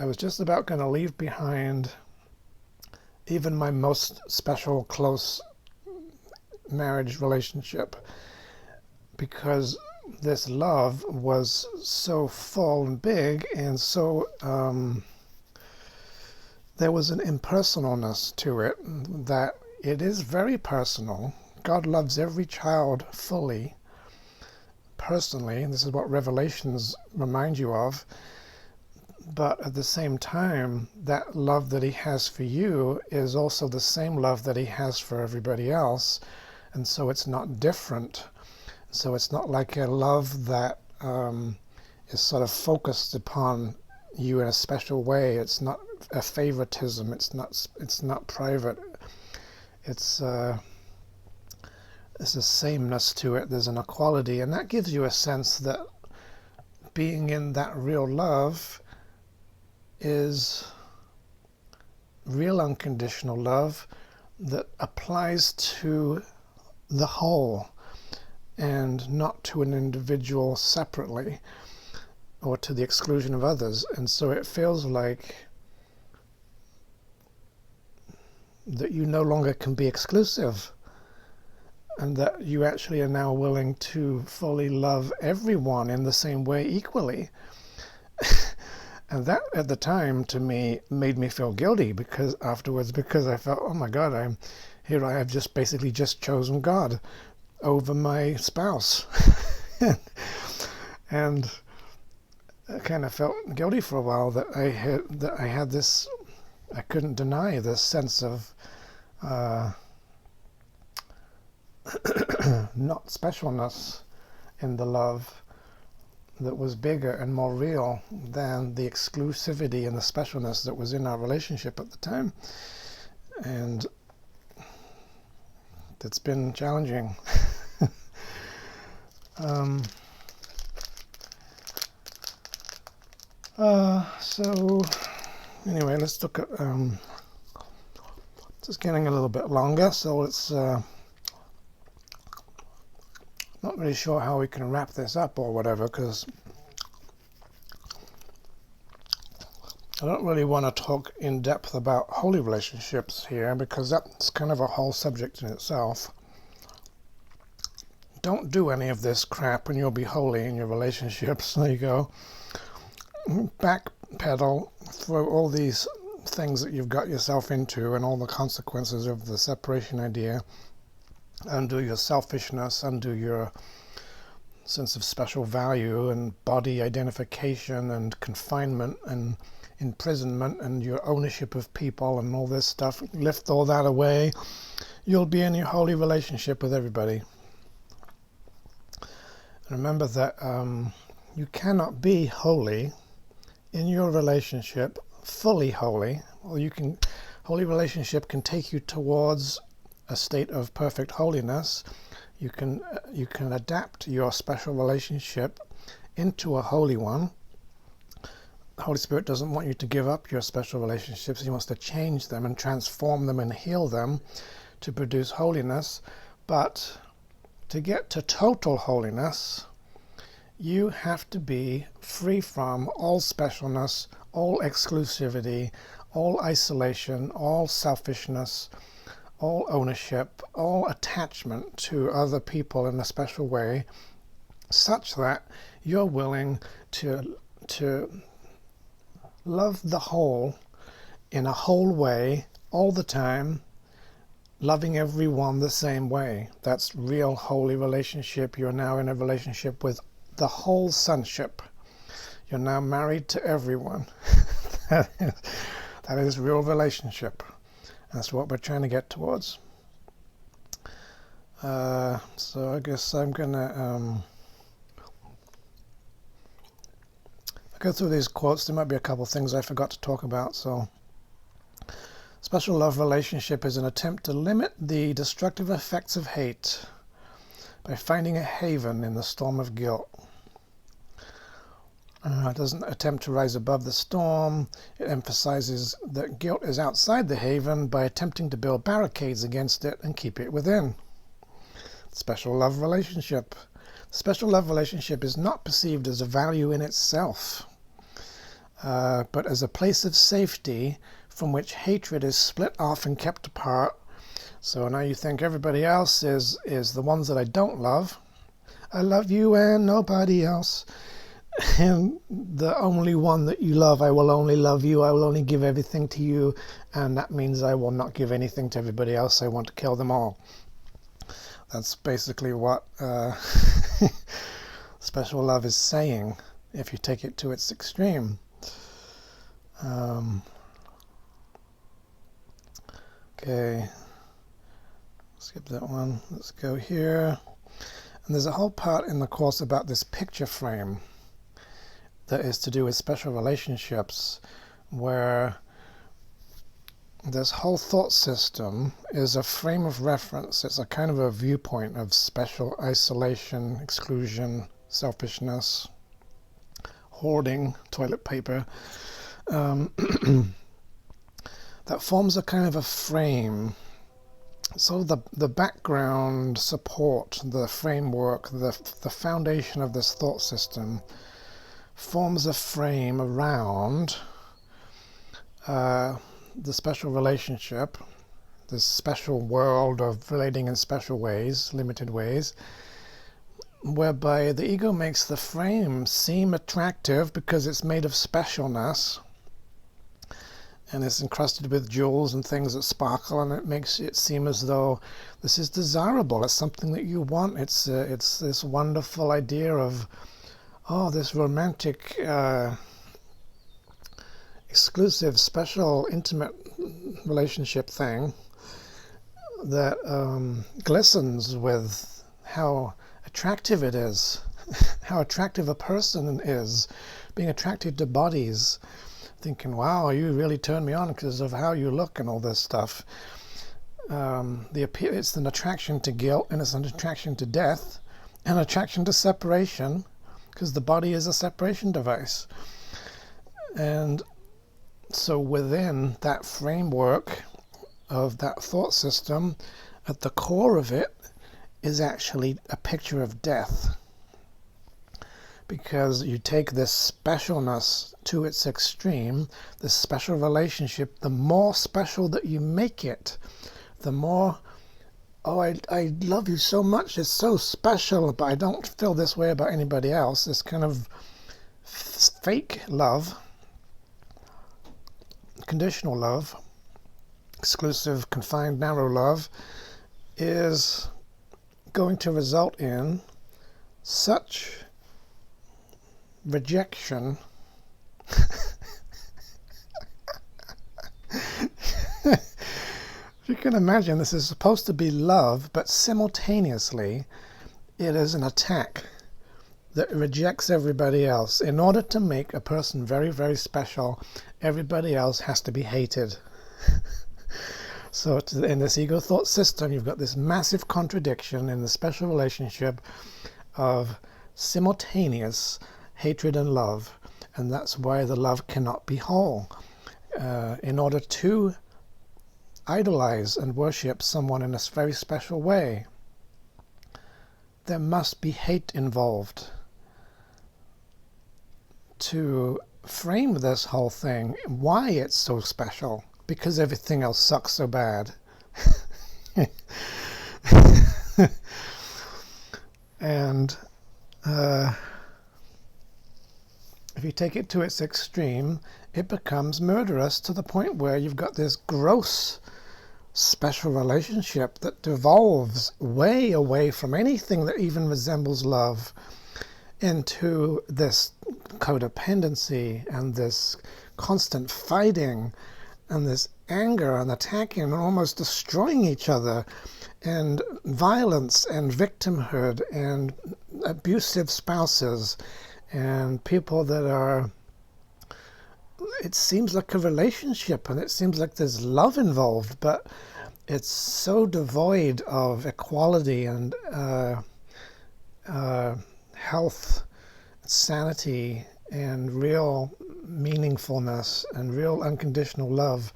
was just about going to leave behind even my most special, close marriage relationship, because this love was so full and big, and so there was an impersonalness to it, that it is very personal. God loves every child fully, personally, and this is what Revelations remind you of. But at the same time, that love that he has for you is also the same love that he has for everybody else, and so it's not different. So it's not like a love that is sort of focused upon you in a special way. It's not a favoritism. It's not private. It's a sameness to it. There's an equality, and that gives you a sense that being in that real love is real unconditional love that applies to the whole and not to an individual separately or to the exclusion of others. And so it feels like that you no longer can be exclusive, and that you actually are now willing to fully love everyone in the same way equally. And that at the time to me made me feel guilty, because afterwards, because I felt, oh my God, I have just basically just chosen God over my spouse. And I kind of felt guilty for a while that I had this, I couldn't deny this sense of not specialness in the love that was bigger and more real than the exclusivity and the specialness that was in our relationship at the time. And it's been challenging. So anyway, let's look at it's getting a little bit longer, so let's not really sure how we can wrap this up or whatever, because I don't really want to talk in depth about holy relationships here, because that's kind of a whole subject in itself. Don't do any of this crap and you'll be holy in your relationships. There you go. Backpedal through all these things that you've got yourself into and all the consequences of the separation idea. Undo your selfishness, undo your sense of special value and body identification and confinement and imprisonment and your ownership of people and all this stuff. Lift all that away. You'll be in your holy relationship with everybody. Remember that you cannot be holy in your relationship, fully holy. Well, holy relationship can take you towards a state of perfect holiness. You can adapt your special relationship into a holy one. The Holy Spirit doesn't want you to give up your special relationships. He wants to change them and transform them and heal them to produce holiness. But to get to total holiness, you have to be free from all specialness, all exclusivity, all isolation, all selfishness, all ownership, all attachment to other people in a special way, such that you're willing to love the whole in a whole way all the time, loving everyone the same way. That's real holy relationship. You're now in a relationship with the whole sonship. You're now married to everyone. that is real relationship. That's what we're trying to get towards. So I guess I'm gonna I'll go through these quotes. There might be a couple of things I forgot to talk about. So, special love relationship is an attempt to limit the destructive effects of hate by finding a haven in the storm of guilt. It doesn't attempt to rise above the storm. It emphasizes that guilt is outside the haven by attempting to build barricades against it and keep it within. Special love relationship. Special love relationship is not perceived as a value in itself, but as a place of safety from which hatred is split off and kept apart. So now you think everybody else is the ones that I don't love. I love you and nobody else. And the only one that you love, I will only love you. I will only give everything to you. And that means I will not give anything to everybody else. I want to kill them all. That's basically what special love is saying, if you take it to its extreme. Okay, skip that one. Let's go here. And there's a whole part in the course about this picture frame that is to do with special relationships, where this whole thought system is a frame of reference. It's a kind of a viewpoint of special isolation, exclusion, selfishness, hoarding, toilet paper. That forms a kind of a frame. So the background support, the framework, the foundation of this thought system forms a frame around the special relationship, this special world of relating in special ways, limited ways, whereby the ego makes the frame seem attractive because it's made of specialness, and it's encrusted with jewels and things that sparkle, and it makes it seem as though this is desirable. It's something that you want. It's this wonderful idea of, oh, this romantic, exclusive, special, intimate relationship thing that glistens with how attractive it is, how attractive a person is, being attracted to bodies, thinking, wow, you really turn me on because of how you look and all this stuff. It's an attraction to guilt, and it's an attraction to death, an attraction to separation, because the body is a separation device. And so within that framework of that thought system, at the core of it is actually a picture of death. Because you take this specialness to its extreme, this special relationship, the more special that you make it, the more, oh, I love you so much, it's so special, but I don't feel this way about anybody else. This kind of fake love, conditional love, exclusive, confined, narrow love, is going to result in such rejection you can imagine this is supposed to be love, but simultaneously it is an attack that rejects everybody else. In order to make a person very, very special, everybody else has to be hated. So in this ego thought system, you've got this massive contradiction in the special relationship of simultaneous hatred and love, and that's why the love cannot be whole. In order to idolize and worship someone in a very special way, there must be hate involved. To frame this whole thing, why it's so special, because everything else sucks so bad. And if you take it to its extreme, it becomes murderous to the point where you've got this gross special relationship that devolves way away from anything that even resembles love into this codependency and this constant fighting and this anger and attacking and almost destroying each other, and violence and victimhood and abusive spouses and people that are it seems like a relationship and it seems like there's love involved, but it's so devoid of equality and health, sanity, and real meaningfulness and real unconditional love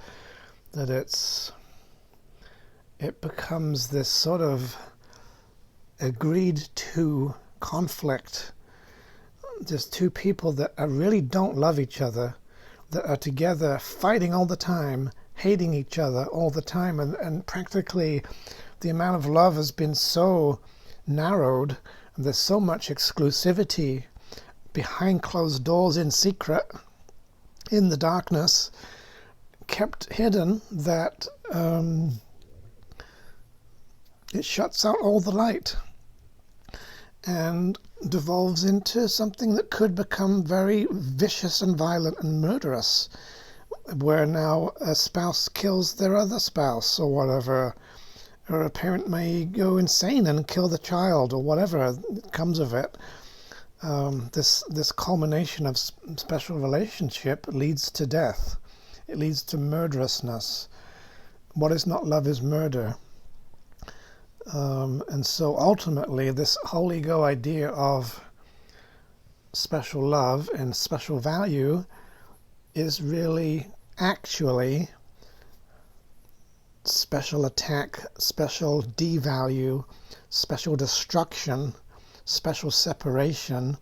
that it becomes this sort of agreed to conflict. There's two people that really don't love each other, that are together fighting all the time, hating each other all the time, and practically the amount of love has been so narrowed, and there's so much exclusivity behind closed doors in secret, in the darkness, kept hidden, that it shuts out all the light and devolves into something that could become very vicious and violent and murderous, where now a spouse kills their other spouse or whatever, or a parent may go insane and kill the child or whatever comes of it. This culmination of special relationship leads to death. It leads to murderousness. What is not love is murder. And so ultimately this whole ego idea of special love and special value is really actually special attack, special devalue, special destruction, special separation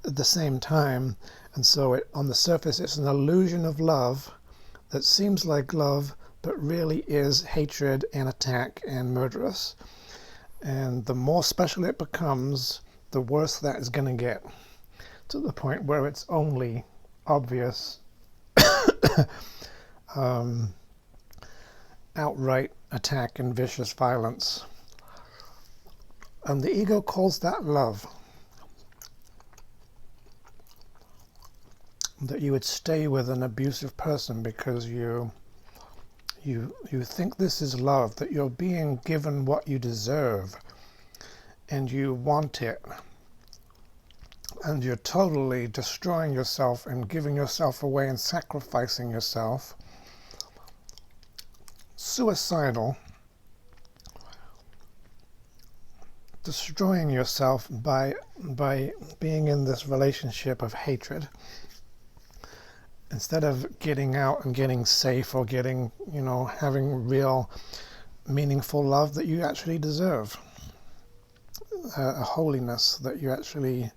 at the same time. And so on the surface it's an illusion of love that seems like love, but really is hatred and attack and murderous. And the more special it becomes, the worse that is going to get, to the point where it's only obvious outright attack and vicious violence. And the ego calls that love. That you would stay with an abusive person because you think this is love, that you're being given what you deserve and you want it, and you're totally destroying yourself and giving yourself away and sacrificing yourself. Suicidal. Destroying yourself by being in this relationship of hatred, instead of getting out and getting safe or getting, having real meaningful love that you actually deserve, a holiness that you actually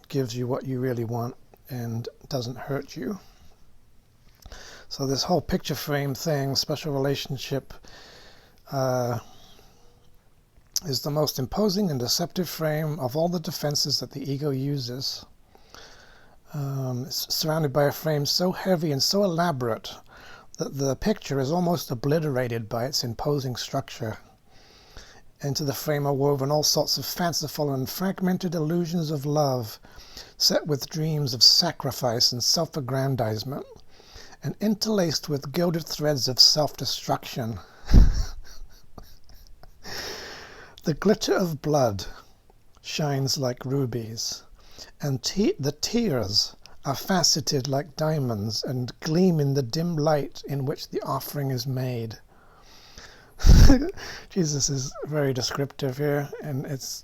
gives you what you really want and doesn't hurt you. So this whole picture frame thing, special relationship, is the most imposing and deceptive frame of all the defenses that the ego uses. It's surrounded by a frame so heavy and so elaborate that the picture is almost obliterated by its imposing structure. Into the frame are woven all sorts of fanciful and fragmented illusions of love, set with dreams of sacrifice and self-aggrandizement, and interlaced with gilded threads of self-destruction. The glitter of blood shines like rubies, and the tears are faceted like diamonds and gleam in the dim light in which the offering is made. Jesus is very descriptive here, and it's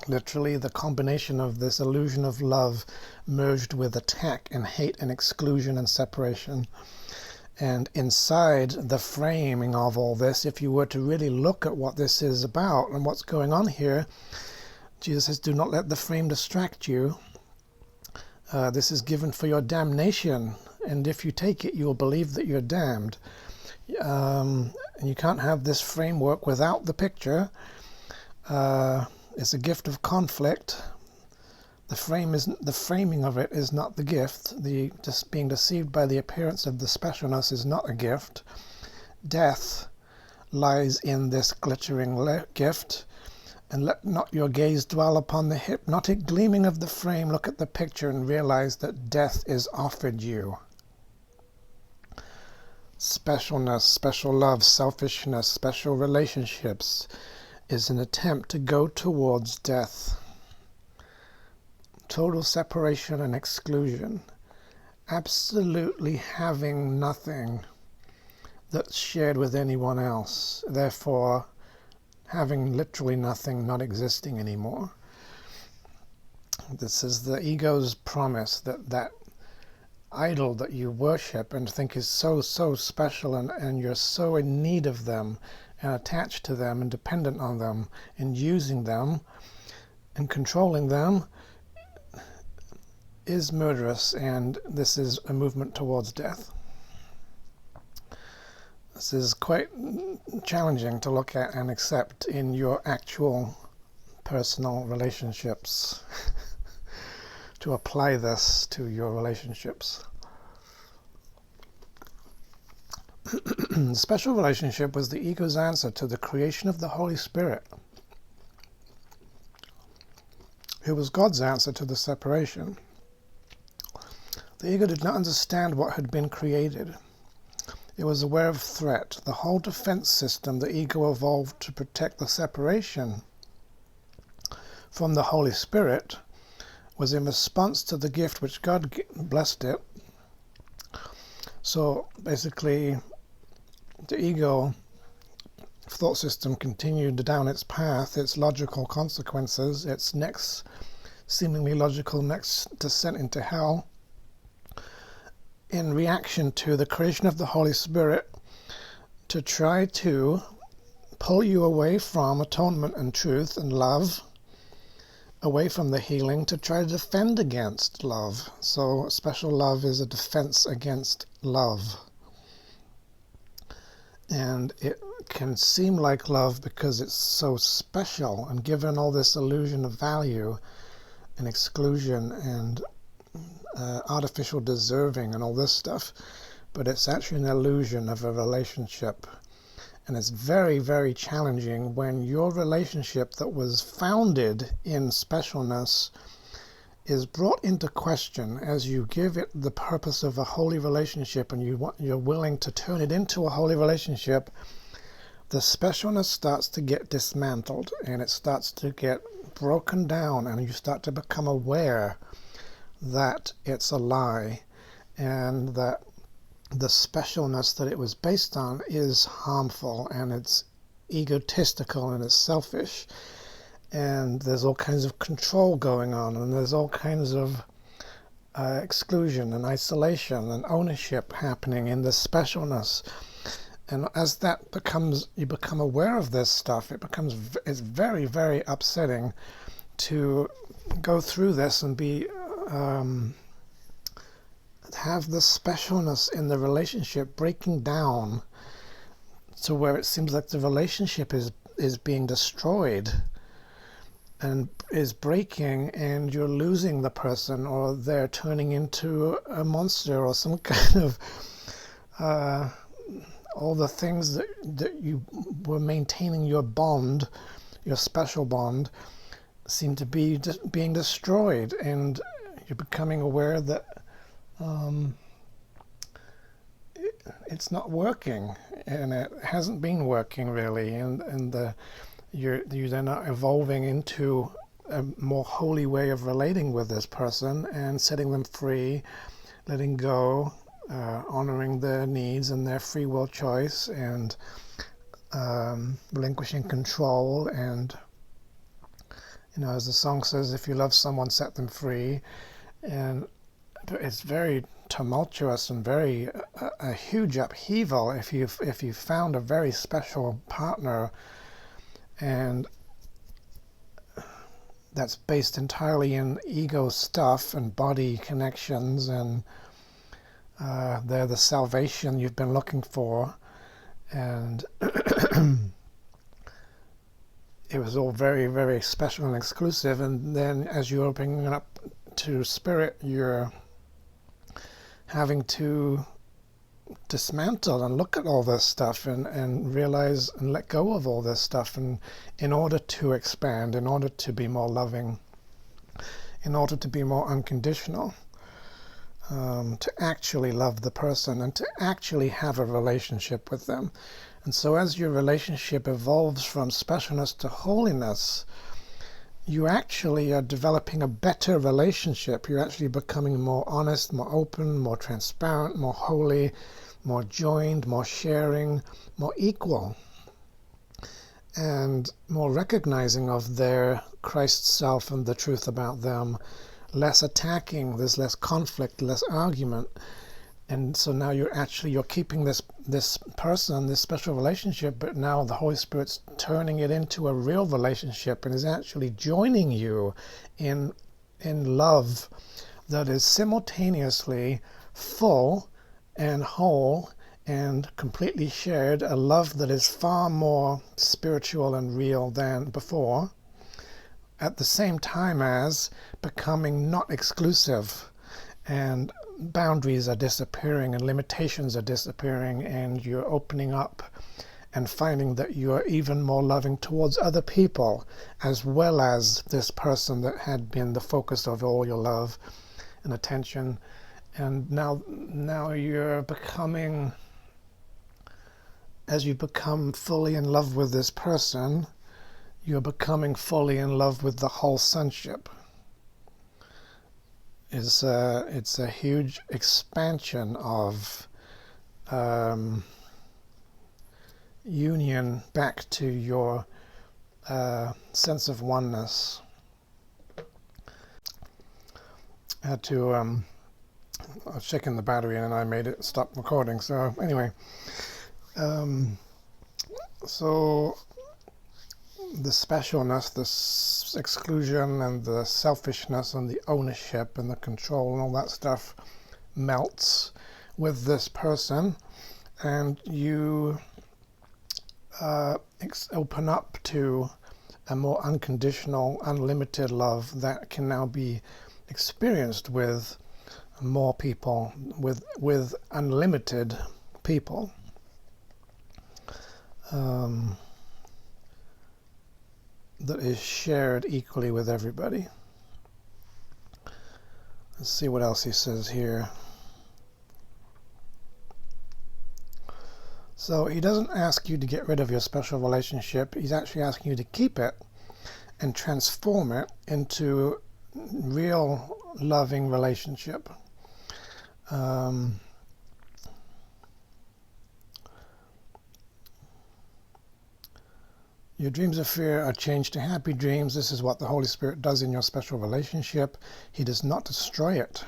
literally the combination of this illusion of love merged with attack and hate and exclusion and separation. And inside the framing of all this, if you were to really look at what this is about and what's going on here, Jesus says, do not let the frame distract you. This is given for your damnation, and if you take it, you will believe that you're damned. And you can't have this framework without the picture. It's a gift of conflict. The framing of it is not the gift. Just being deceived by the appearance of the specialness is not a gift. Death lies in this glittering gift. And let not your gaze dwell upon the hypnotic gleaming of the frame. Look at the picture and realize that death is offered you. Specialness, special love, selfishness, special relationships is an attempt to go towards death. Total separation and exclusion. absolutely having nothing that's shared with anyone else, therefore having literally nothing, not existing anymore. This is the ego's promise that idol that you worship and think is so special, and you're so in need of them and attached to them and dependent on them and using them and controlling them, is murderous, and this is a movement towards death. This is quite challenging to look at and accept in your actual personal relationships. To apply this to your relationships. The special relationship was the ego's answer to the creation of the Holy Spirit, who was God's answer to the separation. The ego did not understand what had been created. It was aware of threat. The whole defense system the ego evolved to protect the separation from the Holy Spirit was in response to the gift which God blessed it. So basically, the ego thought system continued down its path, its logical consequences, its next seemingly logical next descent into hell, in reaction to the creation of the Holy Spirit, to try to pull you away from atonement and truth and love, away from the healing, to try to defend against love. So special love is a defense against love. And it can seem like love because it's so special and given all this illusion of value and exclusion and artificial deserving and all this stuff, but it's actually an illusion of a relationship. And it's very challenging when your relationship that was founded in specialness is brought into question as you give it the purpose of a holy relationship, and you're willing to turn it into a holy relationship. The specialness starts to get dismantled, and it starts to get broken down, and you start to become aware that it's a lie, and that the specialness that it was based on is harmful, and it's egotistical, and it's selfish, and there's all kinds of control going on, and there's all kinds of exclusion and isolation and ownership happening in this specialness. And as that becomes, you become aware of this stuff, it's very upsetting to go through this and be have the specialness in the relationship breaking down to where it seems like the relationship is being destroyed and is breaking, and you're losing the person, or they're turning into a monster, or some kind of all the things that you were maintaining your bond, your special bond, seem to be being destroyed, and you're becoming aware that it's not working, and it hasn't been working really, and you're then evolving into a more holy way of relating with this person and setting them free, letting go, honoring their needs and their free will choice, and relinquishing control. And as the song says, if you love someone, set them free. And it's very tumultuous and very a huge upheaval if you found a very special partner, and that's based entirely in ego stuff and body connections, and they're the salvation you've been looking for, and it was all very special and exclusive. And then as you're opening up to spirit, you're having to dismantle and look at all this stuff and realize and let go of all this stuff, and in order to expand, in order to be more loving, in order to be more unconditional, to actually love the person and to actually have a relationship with them. And so as your relationship evolves from specialness to holiness, you actually are developing a better relationship. You're actually becoming more honest, more open, more transparent, more holy, more joined, more sharing, more equal, and more recognizing of their Christ self and the truth about them, less attacking, there's less conflict, less argument. And so now you're keeping this person, this special relationship, but now the Holy Spirit's turning it into a real relationship and is actually joining you in love that is simultaneously full and whole and completely shared, a love that is far more spiritual and real than before, at the same time as becoming not exclusive, and boundaries are disappearing and limitations are disappearing, and you're opening up and finding that you're even more loving towards other people as well as this person that had been the focus of all your love and attention. And now you're becoming, as you become fully in love with this person, you're becoming fully in love with the whole sonship. It's a huge expansion of union back to your sense of oneness. I had to I was checking the battery and I made it stop recording. So anyway, so the specialness, the exclusion, and the selfishness, and the ownership, and the control, and all that stuff melts with this person, and you open up to a more unconditional, unlimited love that can now be experienced with more people, with unlimited people. That is shared equally with everybody. Let's see what else he says here. So he doesn't ask you to get rid of your special relationship. He's actually asking you to keep it and transform it into real loving relationship. Your dreams of fear are changed to happy dreams. This is what the Holy Spirit does in your special relationship. He does not destroy it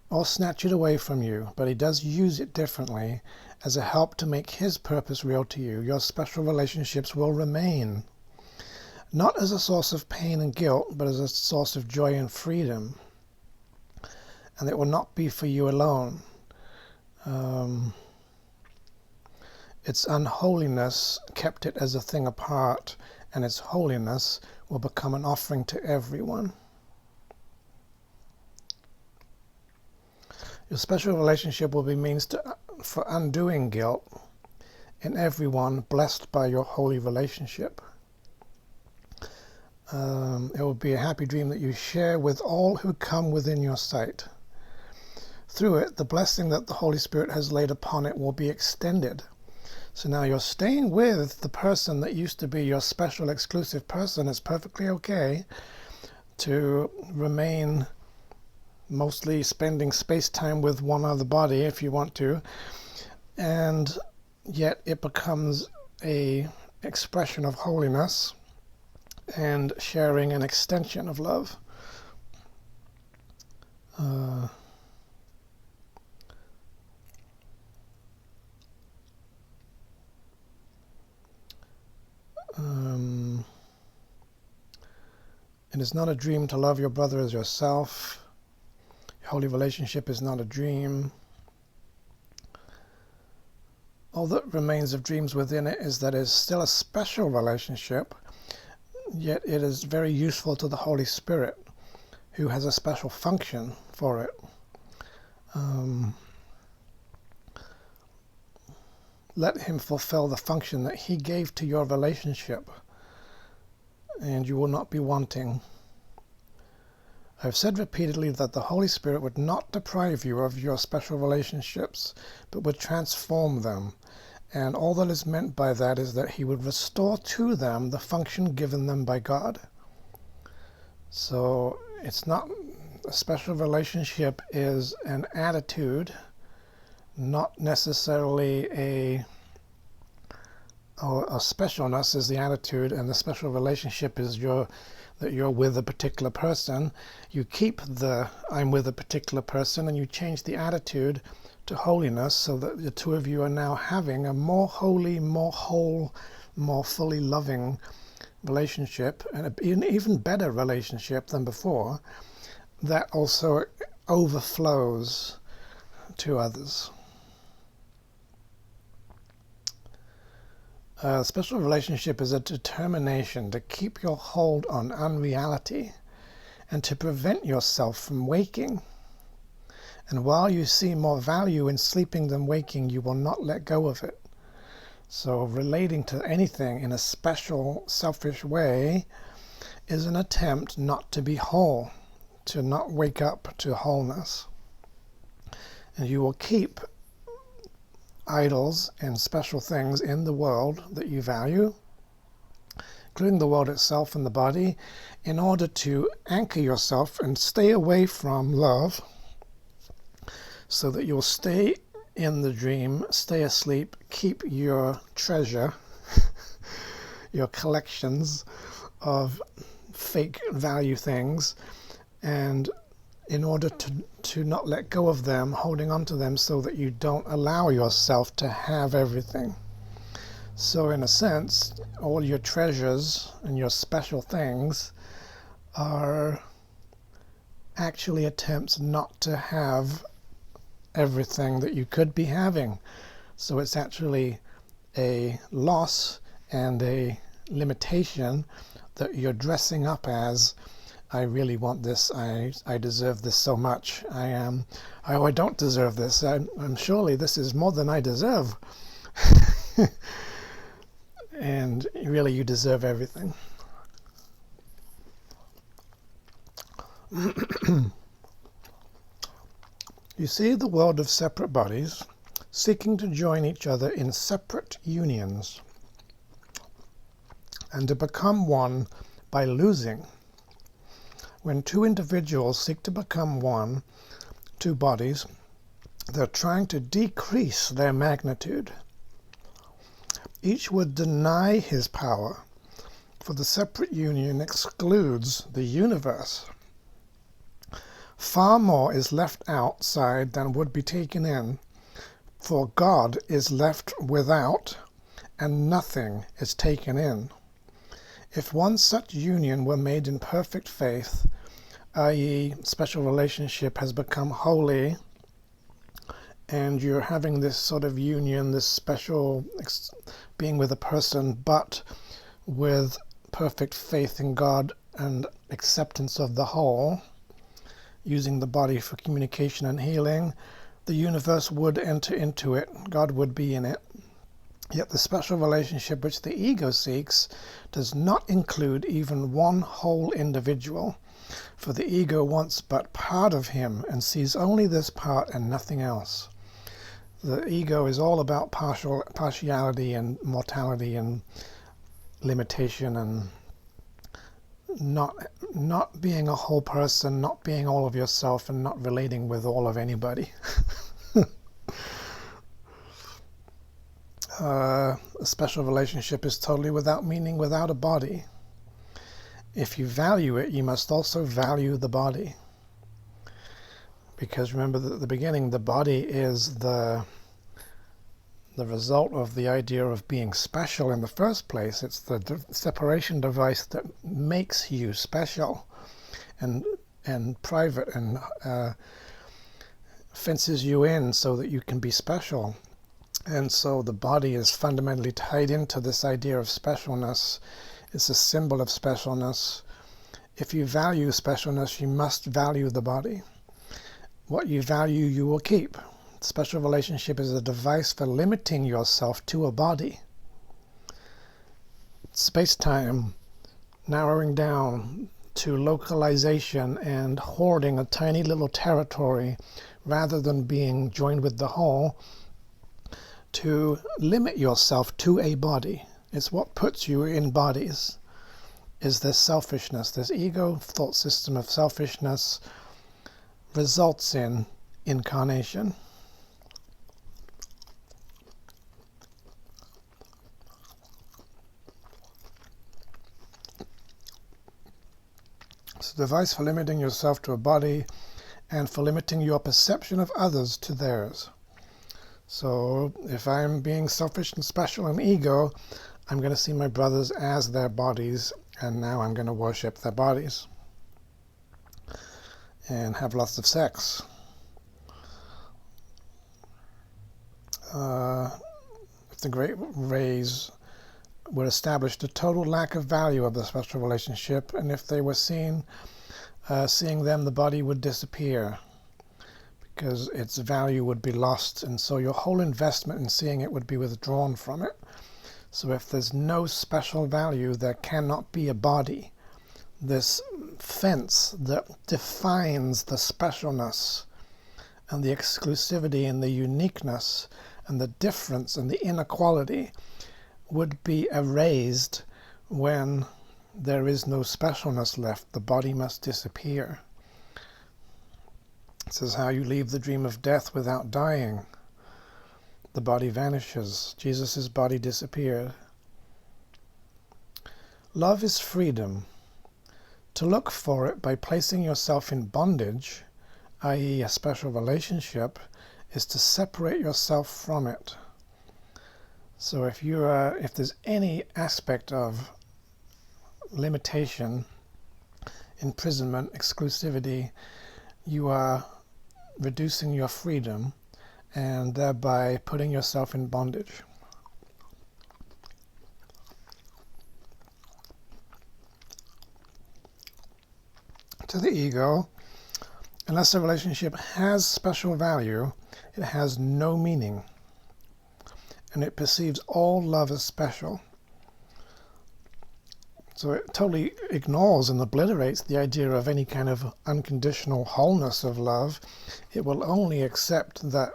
or snatch it away from you, but he does use it differently as a help to make his purpose real to you. Your special relationships will remain, not as a source of pain and guilt, but as a source of joy and freedom. And it will not be for you alone. Its unholiness kept it as a thing apart, and its holiness will become an offering to everyone. Your special relationship will be means for undoing guilt in everyone blessed by your holy relationship. It will be a happy dream that you share with all who come within your sight. Through it, the blessing that the Holy Spirit has laid upon it will be extended. So now you're staying with the person that used to be your special exclusive person. It's perfectly okay to remain mostly spending space-time with one other body if you want to, and yet it becomes a expression of holiness and sharing an extension of love. It is not a dream to love your brother as yourself. Holy relationship is not a dream. All that remains of dreams within it is that it is still a special relationship, yet it is very useful to the Holy Spirit, who has a special function for it. Let him fulfill the function that he gave to your relationship, and you will not be wanting. I've said repeatedly that the Holy Spirit would not deprive you of your special relationships, but would transform them. And all that is meant by that is that he would restore to them the function given them by God. So it's not, a special relationship is an attitude, not necessarily a specialness is the attitude, and the special relationship is that you're with a particular person. You keep the I'm with a particular person, and you change the attitude to holiness, so that the two of you are now having a more holy, more whole, more fully loving relationship, and an even better relationship than before, that also overflows to others. A special relationship is a determination to keep your hold on unreality and to prevent yourself from waking. And while you see more value in sleeping than waking, you will not let go of it. So relating to anything in a special, selfish way is an attempt not to be whole, to not wake up to wholeness. And you will keep idols and special things in the world that you value, including the world itself and the body, in order to anchor yourself and stay away from love, so that you'll stay in the dream, stay asleep, keep your treasure, your collections of fake value things, and in order to not let go of them, holding on to them, so that you don't allow yourself to have everything. So in a sense, all your treasures and your special things are actually attempts not to have everything that you could be having. So it's actually a loss and a limitation that you're dressing up as, I really want this, I deserve this so much, I don't deserve this, I'm surely this is more than I deserve. And really you deserve everything. You see the world of separate bodies seeking to join each other in separate unions and to become one by losing. When two individuals seek to become one, two bodies, they're trying to decrease their magnitude. Each would deny his power, for the separate union excludes the universe. Far more is left outside than would be taken in, for God is left without, and nothing is taken in. If one such union were made in perfect faith, i.e. special relationship has become holy, and you're having this sort of union, this special being with a person, but with perfect faith in God and acceptance of the whole, using the body for communication and healing, the universe would enter into it, God would be in it. Yet the special relationship which the ego seeks does not include even one whole individual, for the ego wants but part of him and sees only this part and nothing else. The ego is all about partiality and mortality and limitation, and not being a whole person, not being all of yourself, and not relating with all of anybody. A special relationship is totally without meaning, without a body. If you value it, you must also value the body. Because remember that at the beginning, the body is the result of the idea of being special in the first place. It's the separation device that makes you special and private, and fences you in so that you can be special. And so the body is fundamentally tied into this idea of specialness. It's a symbol of specialness. If you value specialness, you must value the body. What you value, you will keep. Special relationship is a device for limiting yourself to a body. Space-time, narrowing down to localization and hoarding a tiny little territory rather than being joined with the whole, to limit yourself to a body. It's what puts you in bodies. is this selfishness. This ego thought system of selfishness results in incarnation. It's a device for limiting yourself to a body and for limiting your perception of others to theirs. So if I'm being selfish and special and ego, I'm going to see my brothers as their bodies, and now I'm going to worship their bodies and have lots of sex. If the great rays were established, a total lack of value of the special relationship, and if they were seeing them, the body would disappear because its value would be lost, and so your whole investment in seeing it would be withdrawn from it. So if there's no special value, there cannot be a body. This fence that defines the specialness and the exclusivity and the uniqueness and the difference and the inequality would be erased when there is no specialness left. The body must disappear. This is how you leave the dream of death without dying. The body vanishes. Jesus' body disappeared. Love is freedom. To look for it by placing yourself in bondage, i.e. a special relationship, is to separate yourself from it. So if there's any aspect of limitation, imprisonment, exclusivity, you are reducing your freedom and thereby putting yourself in bondage. To the ego, unless a relationship has special value, it has no meaning, and it perceives all love as special. So it totally ignores and obliterates the idea of any kind of unconditional wholeness of love. It will only accept that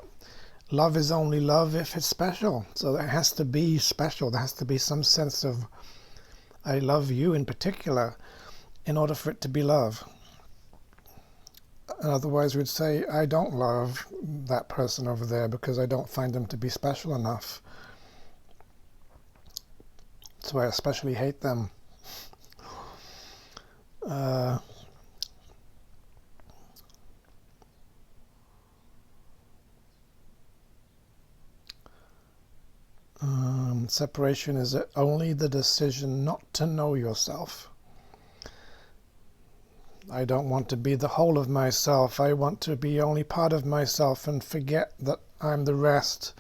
love is only love if it's special. So it has to be special. There has to be some sense of I love you in particular in order for it to be love. Otherwise we'd say I don't love that person over there because I don't find them to be special enough. So I especially hate them. Separation is only the decision not to know yourself. I don't want to be the whole of myself. I want to be only part of myself and forget that I'm the rest.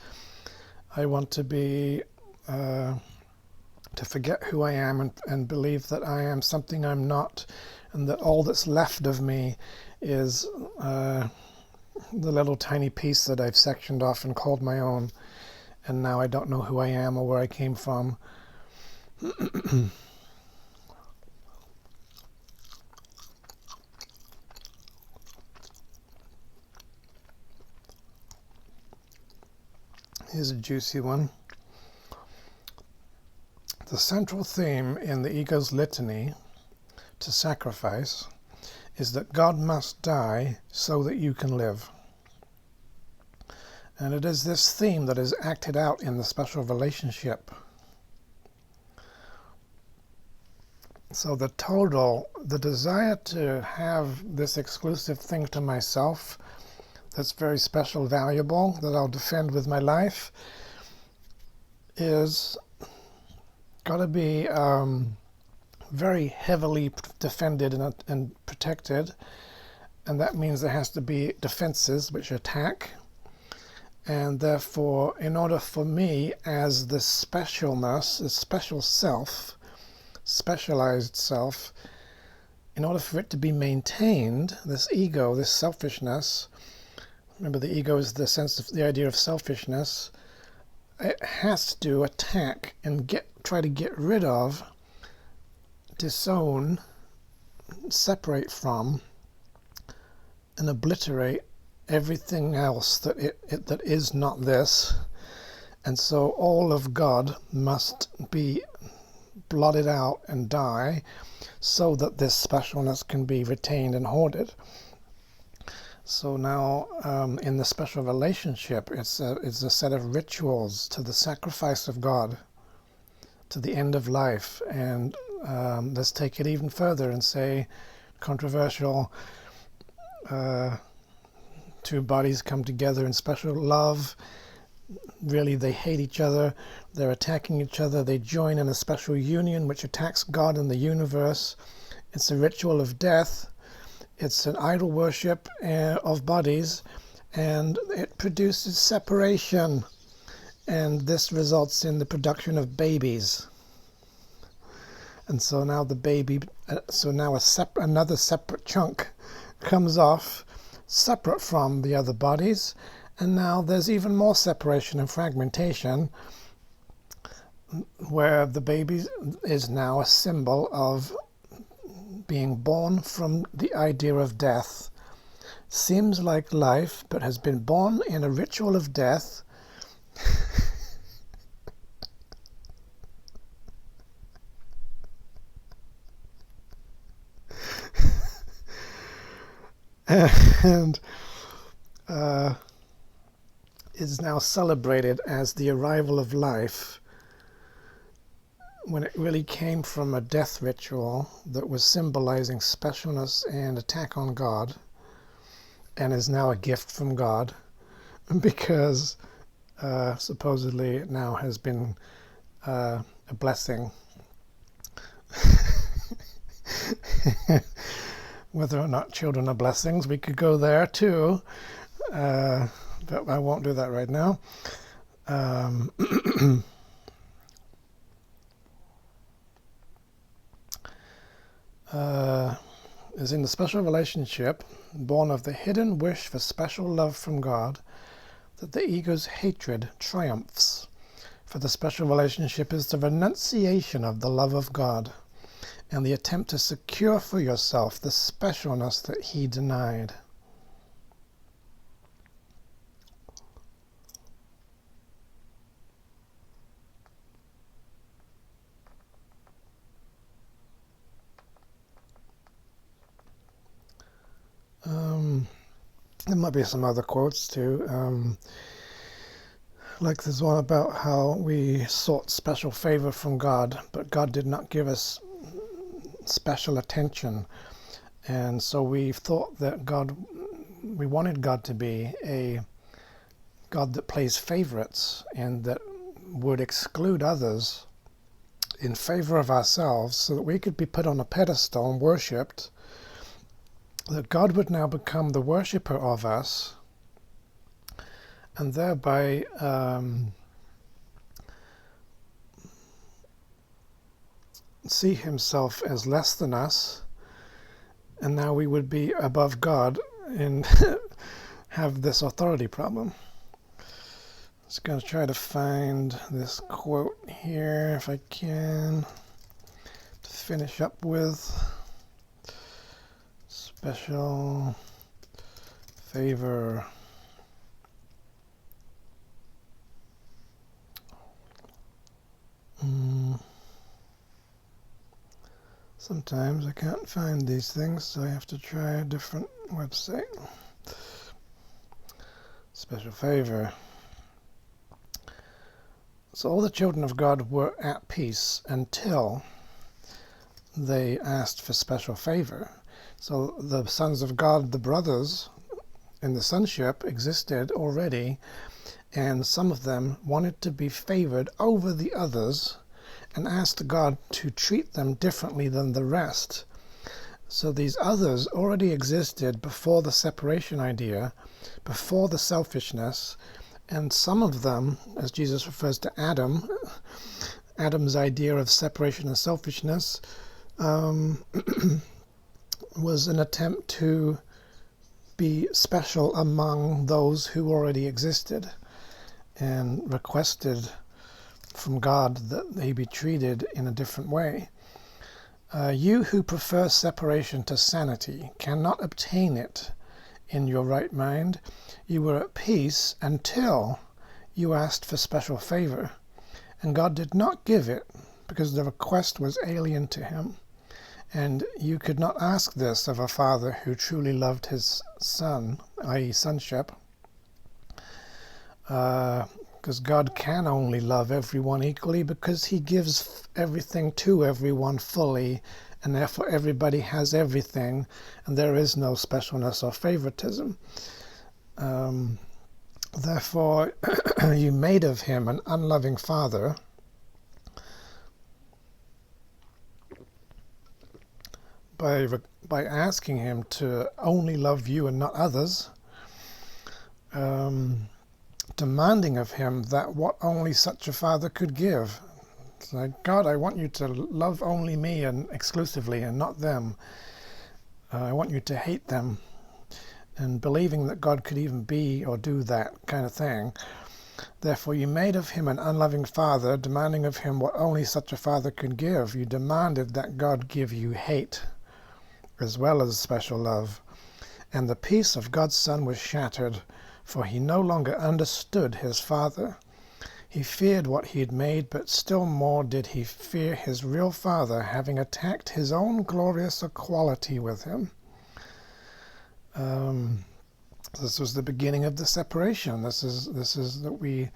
I want to be to forget who I am and believe that I am something I'm not, and that all that's left of me is the little tiny piece that I've sectioned off and called my own, and now I don't know who I am or where I came from. Here's a juicy one. The central theme in the ego's litany to sacrifice is that God must die so that you can live. And it is this theme that is acted out in the special relationship. So the desire to have this exclusive thing to myself that's very special, valuable, that I'll defend with my life, is got to be very heavily defended and protected, and that means there has to be defenses which attack, and therefore in order for me as the specialness, the special self, specialized self, in order for it to be maintained, this ego, this selfishness, remember the ego is the idea of selfishness, it has to attack and try to get rid of, disown, separate from, and obliterate everything else that is not this. And so all of God must be blotted out and die so that this specialness can be retained and hoarded. So now in the special relationship, it's a set of rituals to the sacrifice of God, to the end of life. And let's take it even further and say, controversial, two bodies come together in special love. Really, they hate each other, they're attacking each other, they join in a special union which attacks God and the universe. It's a ritual of death. It's an idol worship of bodies, and it produces separation, and this results in the production of babies. And so now the baby, another separate chunk comes off, separate from the other bodies, and now there's even more separation and fragmentation, where the baby is now a symbol of being born from the idea of death. Seems like life, but has been born in a ritual of death. And is now celebrated as the arrival of life, when it really came from a death ritual that was symbolizing specialness and attack on God, and is now a gift from God, because supposedly it now has been a blessing. Whether or not children are blessings, we could go there too, but I won't do that right now. Is in the special relationship, born of the hidden wish for special love from God, that the ego's hatred triumphs. For the special relationship is the renunciation of the love of God, and the attempt to secure for yourself the specialness that he denied. There might be some other quotes too. Like there's one about how we sought special favor from God, but God did not give us special attention. And so we thought that we wanted God to be a God that plays favorites and that would exclude others in favor of ourselves so that we could be put on a pedestal and worshipped, that God would now become the worshipper of us, and thereby see himself as less than us, and now we would be above God and have this authority problem. Just going to try to find this quote here if I can to finish up with. Special favor. Sometimes I can't find these things, so I have to try a different website. Special favor. So all the children of God were at peace until they asked for special favor. So the sons of God, the brothers in the sonship, existed already, and some of them wanted to be favored over the others and asked God to treat them differently than the rest. So these others already existed before the separation idea, before the selfishness, and some of them, as Jesus refers to Adam's idea of separation and selfishness, was an attempt to be special among those who already existed, and requested from God that they be treated in a different way. You who prefer separation to sanity cannot obtain it in your right mind. You were at peace until you asked for special favor, and God did not give it, because the request was alien to him. And you could not ask this of a father who truly loved his son, i.e. sonship, because God can only love everyone equally, because he gives everything to everyone fully, and therefore everybody has everything, and there is no specialness or favoritism. Therefore, you made of him an unloving father, by asking him to only love you and not others, demanding of him that what only such a father could give. It's like, God, I want you to love only me and exclusively and not them. I want you to hate them. And believing that God could even be or do that kind of thing. Therefore you made of him an unloving father, demanding of him what only such a father could give. You demanded that God give you hate as well as special love. And the peace of God's Son was shattered, for he no longer understood his Father. He feared what he had made, but still more did he fear his real Father, having attacked his own glorious equality with him. This was the beginning of the separation. This is that we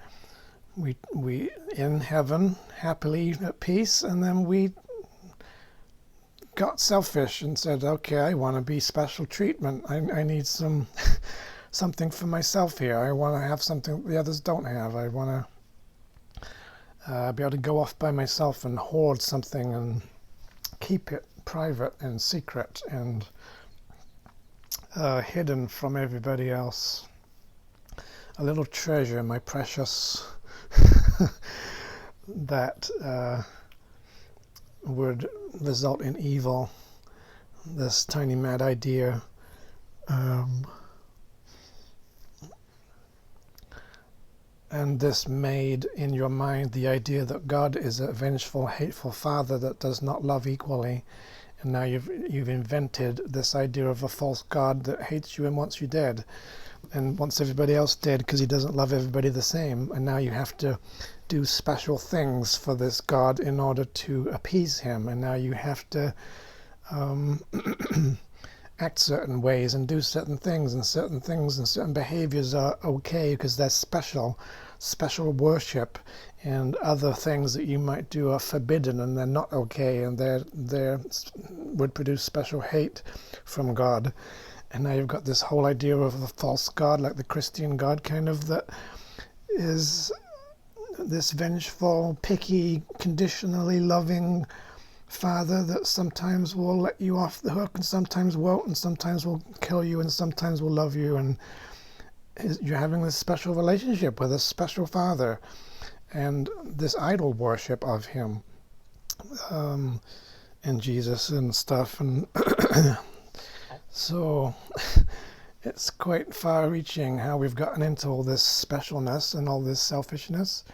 in heaven happily at peace, and then we got selfish and said, okay, I want to be special treatment. I need something for myself here. I want to have something the others don't have. I want to be able to go off by myself and hoard something and keep it private and secret and hidden from everybody else. A little treasure, my precious, that would result in evil. This tiny mad idea. And this made in your mind the idea that God is a vengeful, hateful father that does not love equally. And now you've invented this idea of a false God that hates you and wants you dead, and wants everybody else dead because he doesn't love everybody the same. And now you have to do special things for this God in order to appease him. And now you have to act certain ways and do certain things and certain behaviors are okay because they're special worship, and other things that you might do are forbidden and they're not okay, and they would produce special hate from God. And now you've got this whole idea of a false God, like the Christian God kind of, that is this vengeful, picky, conditionally loving father that sometimes will let you off the hook and sometimes won't, and sometimes will kill you and sometimes will love you, and you're having this special relationship with a special father, and this idol worship of him and Jesus and stuff. And so it's quite far-reaching how we've gotten into all this specialness and all this selfishness.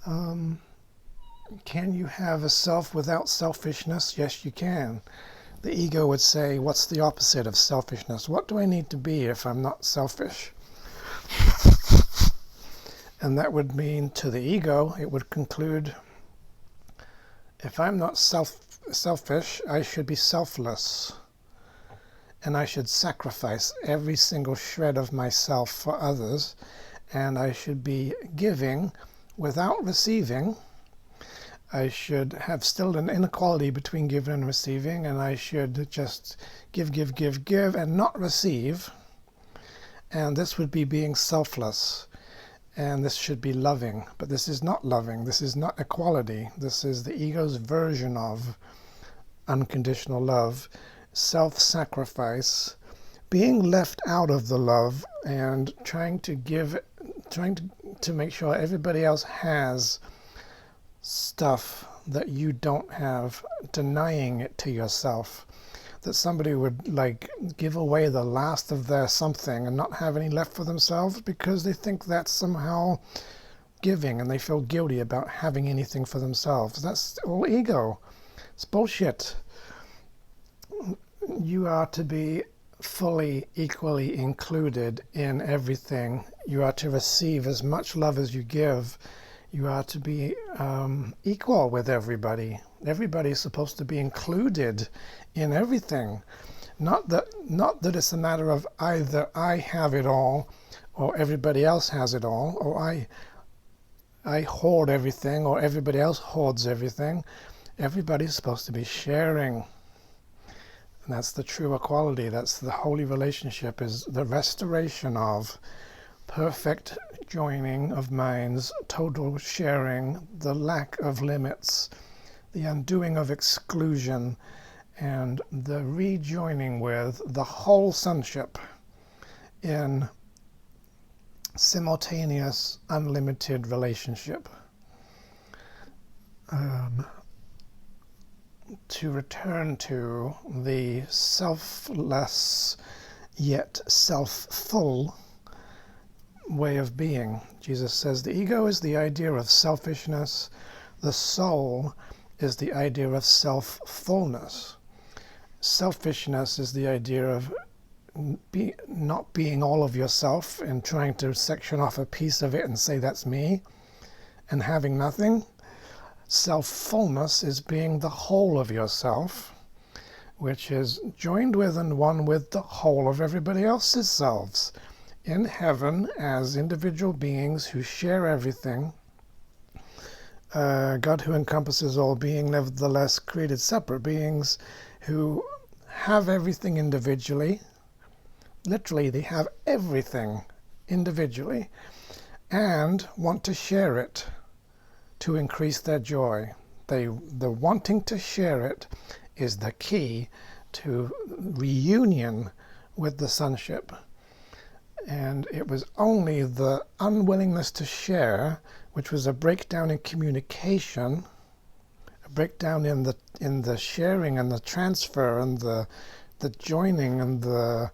Can you have a self without selfishness? Yes, you can. The ego would say, what's the opposite of selfishness? What do I need to be if I'm not selfish? And that would mean, to the ego, it would conclude, if I'm not selfish, I should be selfless. And I should sacrifice every single shred of myself for others. And I should be giving without receiving. I should have still an inequality between giving and receiving, and I should just give and not receive. And this would be being selfless. And this should be loving. But this is not loving. This is not equality. This is the ego's version of unconditional love, self-sacrifice, being left out of the love, and trying to make sure everybody else has stuff that you don't have, denying it to yourself. That somebody would like give away the last of their something and not have any left for themselves because they think that's somehow giving, and they feel guilty about having anything for themselves. That's all ego. It's bullshit. You are to be fully, equally included in everything. You are to receive as much love as you give. You are to be equal with everybody. Everybody is supposed to be included in everything. Not that it's a matter of either I have it all or everybody else has it all, or I hoard everything or everybody else hoards everything. Everybody's supposed to be sharing. And that's the true equality. That's the holy relationship, is the restoration of perfect joining of minds, total sharing, the lack of limits, the undoing of exclusion, and the rejoining with the whole sonship in simultaneous, unlimited relationship. To return to the selfless yet self-full way of being. Jesus says the ego is the idea of selfishness. The soul is the idea of self-fullness. Selfishness is the idea of not being all of yourself and trying to section off a piece of it and say that's me and having nothing. Self-fullness is being the whole of yourself, which is joined with and one with the whole of everybody else's selves in heaven as individual beings who share everything. God, who encompasses all being, nevertheless created separate beings who have everything individually. Literally, they have everything individually and want to share it to increase their joy. The wanting to share it is the key to reunion with the sonship. And it was only the unwillingness to share, which was a breakdown in communication, a breakdown in the sharing and the transfer and the joining and the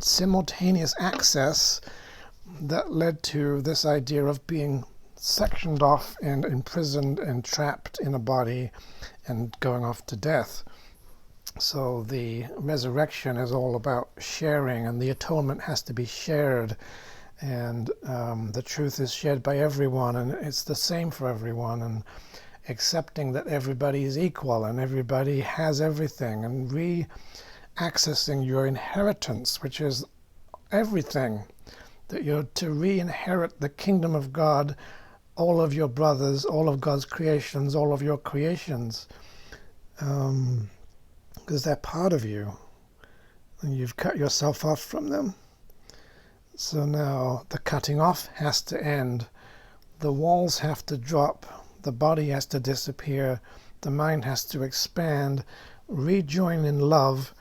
simultaneous access, that led to this idea of being sectioned off and imprisoned and trapped in a body and going off to death. So the resurrection is all about sharing, and the atonement has to be shared, and the truth is shared by everyone, and it's the same for everyone, and accepting that everybody is equal and everybody has everything, and re-accessing your inheritance, which is everything, that you're to re-inherit the kingdom of God, all of your brothers, all of God's creations, all of your creations, because they're part of you, and you've cut yourself off from them. So now the cutting off has to end. The walls have to drop. The body has to disappear. The mind has to expand, rejoin in love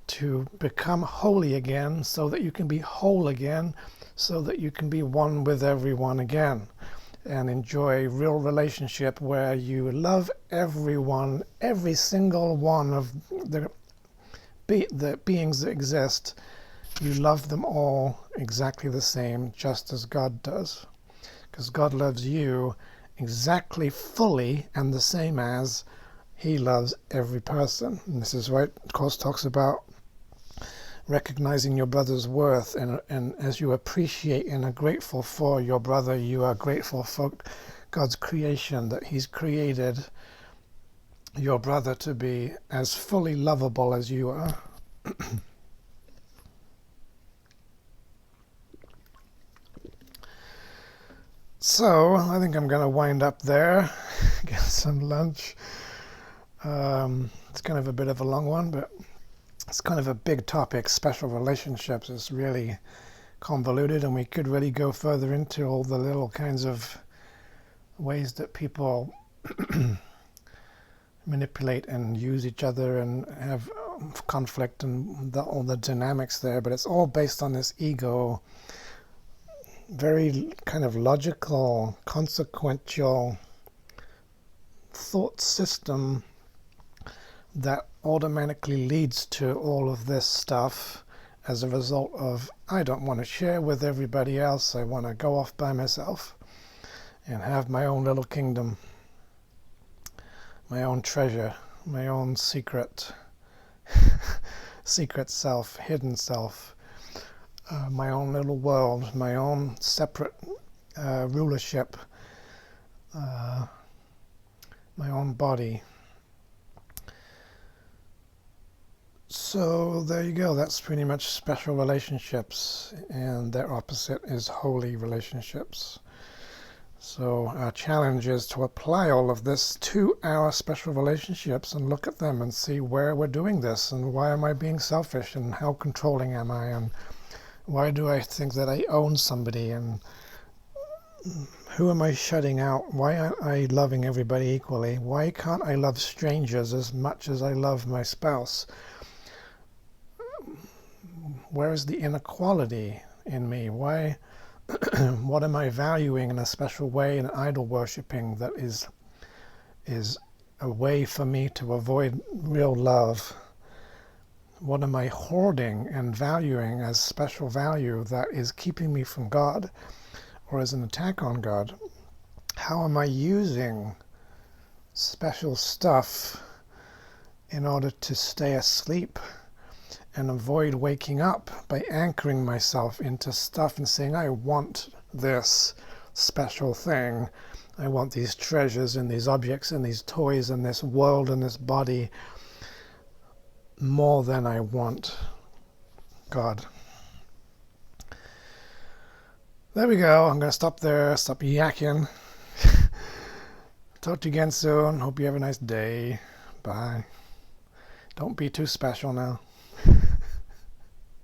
to become holy again, so that you can be whole again, so that you can be one with everyone again and enjoy real relationship where you love everyone, every single one of the beings that exist. You love them all exactly the same, just as God does. Because God loves you exactly fully and the same as He loves every person. And this is why it, of course, talks about recognizing your brother's worth, and as you appreciate and are grateful for your brother, you are grateful for God's creation, that He's created your brother to be as fully lovable as you are. So I think I'm going to wind up there, get some lunch. It's kind of a bit of a long one, but it's kind of a big topic. Special relationships is really convoluted, and we could really go further into all the little kinds of ways that people manipulate and use each other and have conflict and all the dynamics there. But it's all based on this ego, very kind of logical, consequential thought system that automatically leads to all of this stuff as a result of, I don't want to share with everybody else, I want to go off by myself and have my own little kingdom, my own treasure, my own secret self, hidden self, my own little world, my own separate rulership, my own body. So there you go. That's pretty much special relationships, and their opposite is holy relationships. So our challenge is to apply all of this to our special relationships and look at them and see where we're doing this and why am I being selfish and how controlling am I and why do I think that I own somebody and who am I shutting out? Why aren't I loving everybody equally? Why can't I love strangers as much as I love my spouse? Where is the inequality in me? Why? What am I valuing in a special way in idol worshipping that is a way for me to avoid real love? What am I hoarding and valuing as special value that is keeping me from God or as an attack on God? How am I using special stuff in order to stay asleep and avoid waking up by anchoring myself into stuff and saying, I want this special thing. I want these treasures and these objects and these toys and this world and this body more than I want God. There we go. I'm going to stop there, stop yakking. Talk to you again soon. Hope you have a nice day. Bye. Don't be too special now.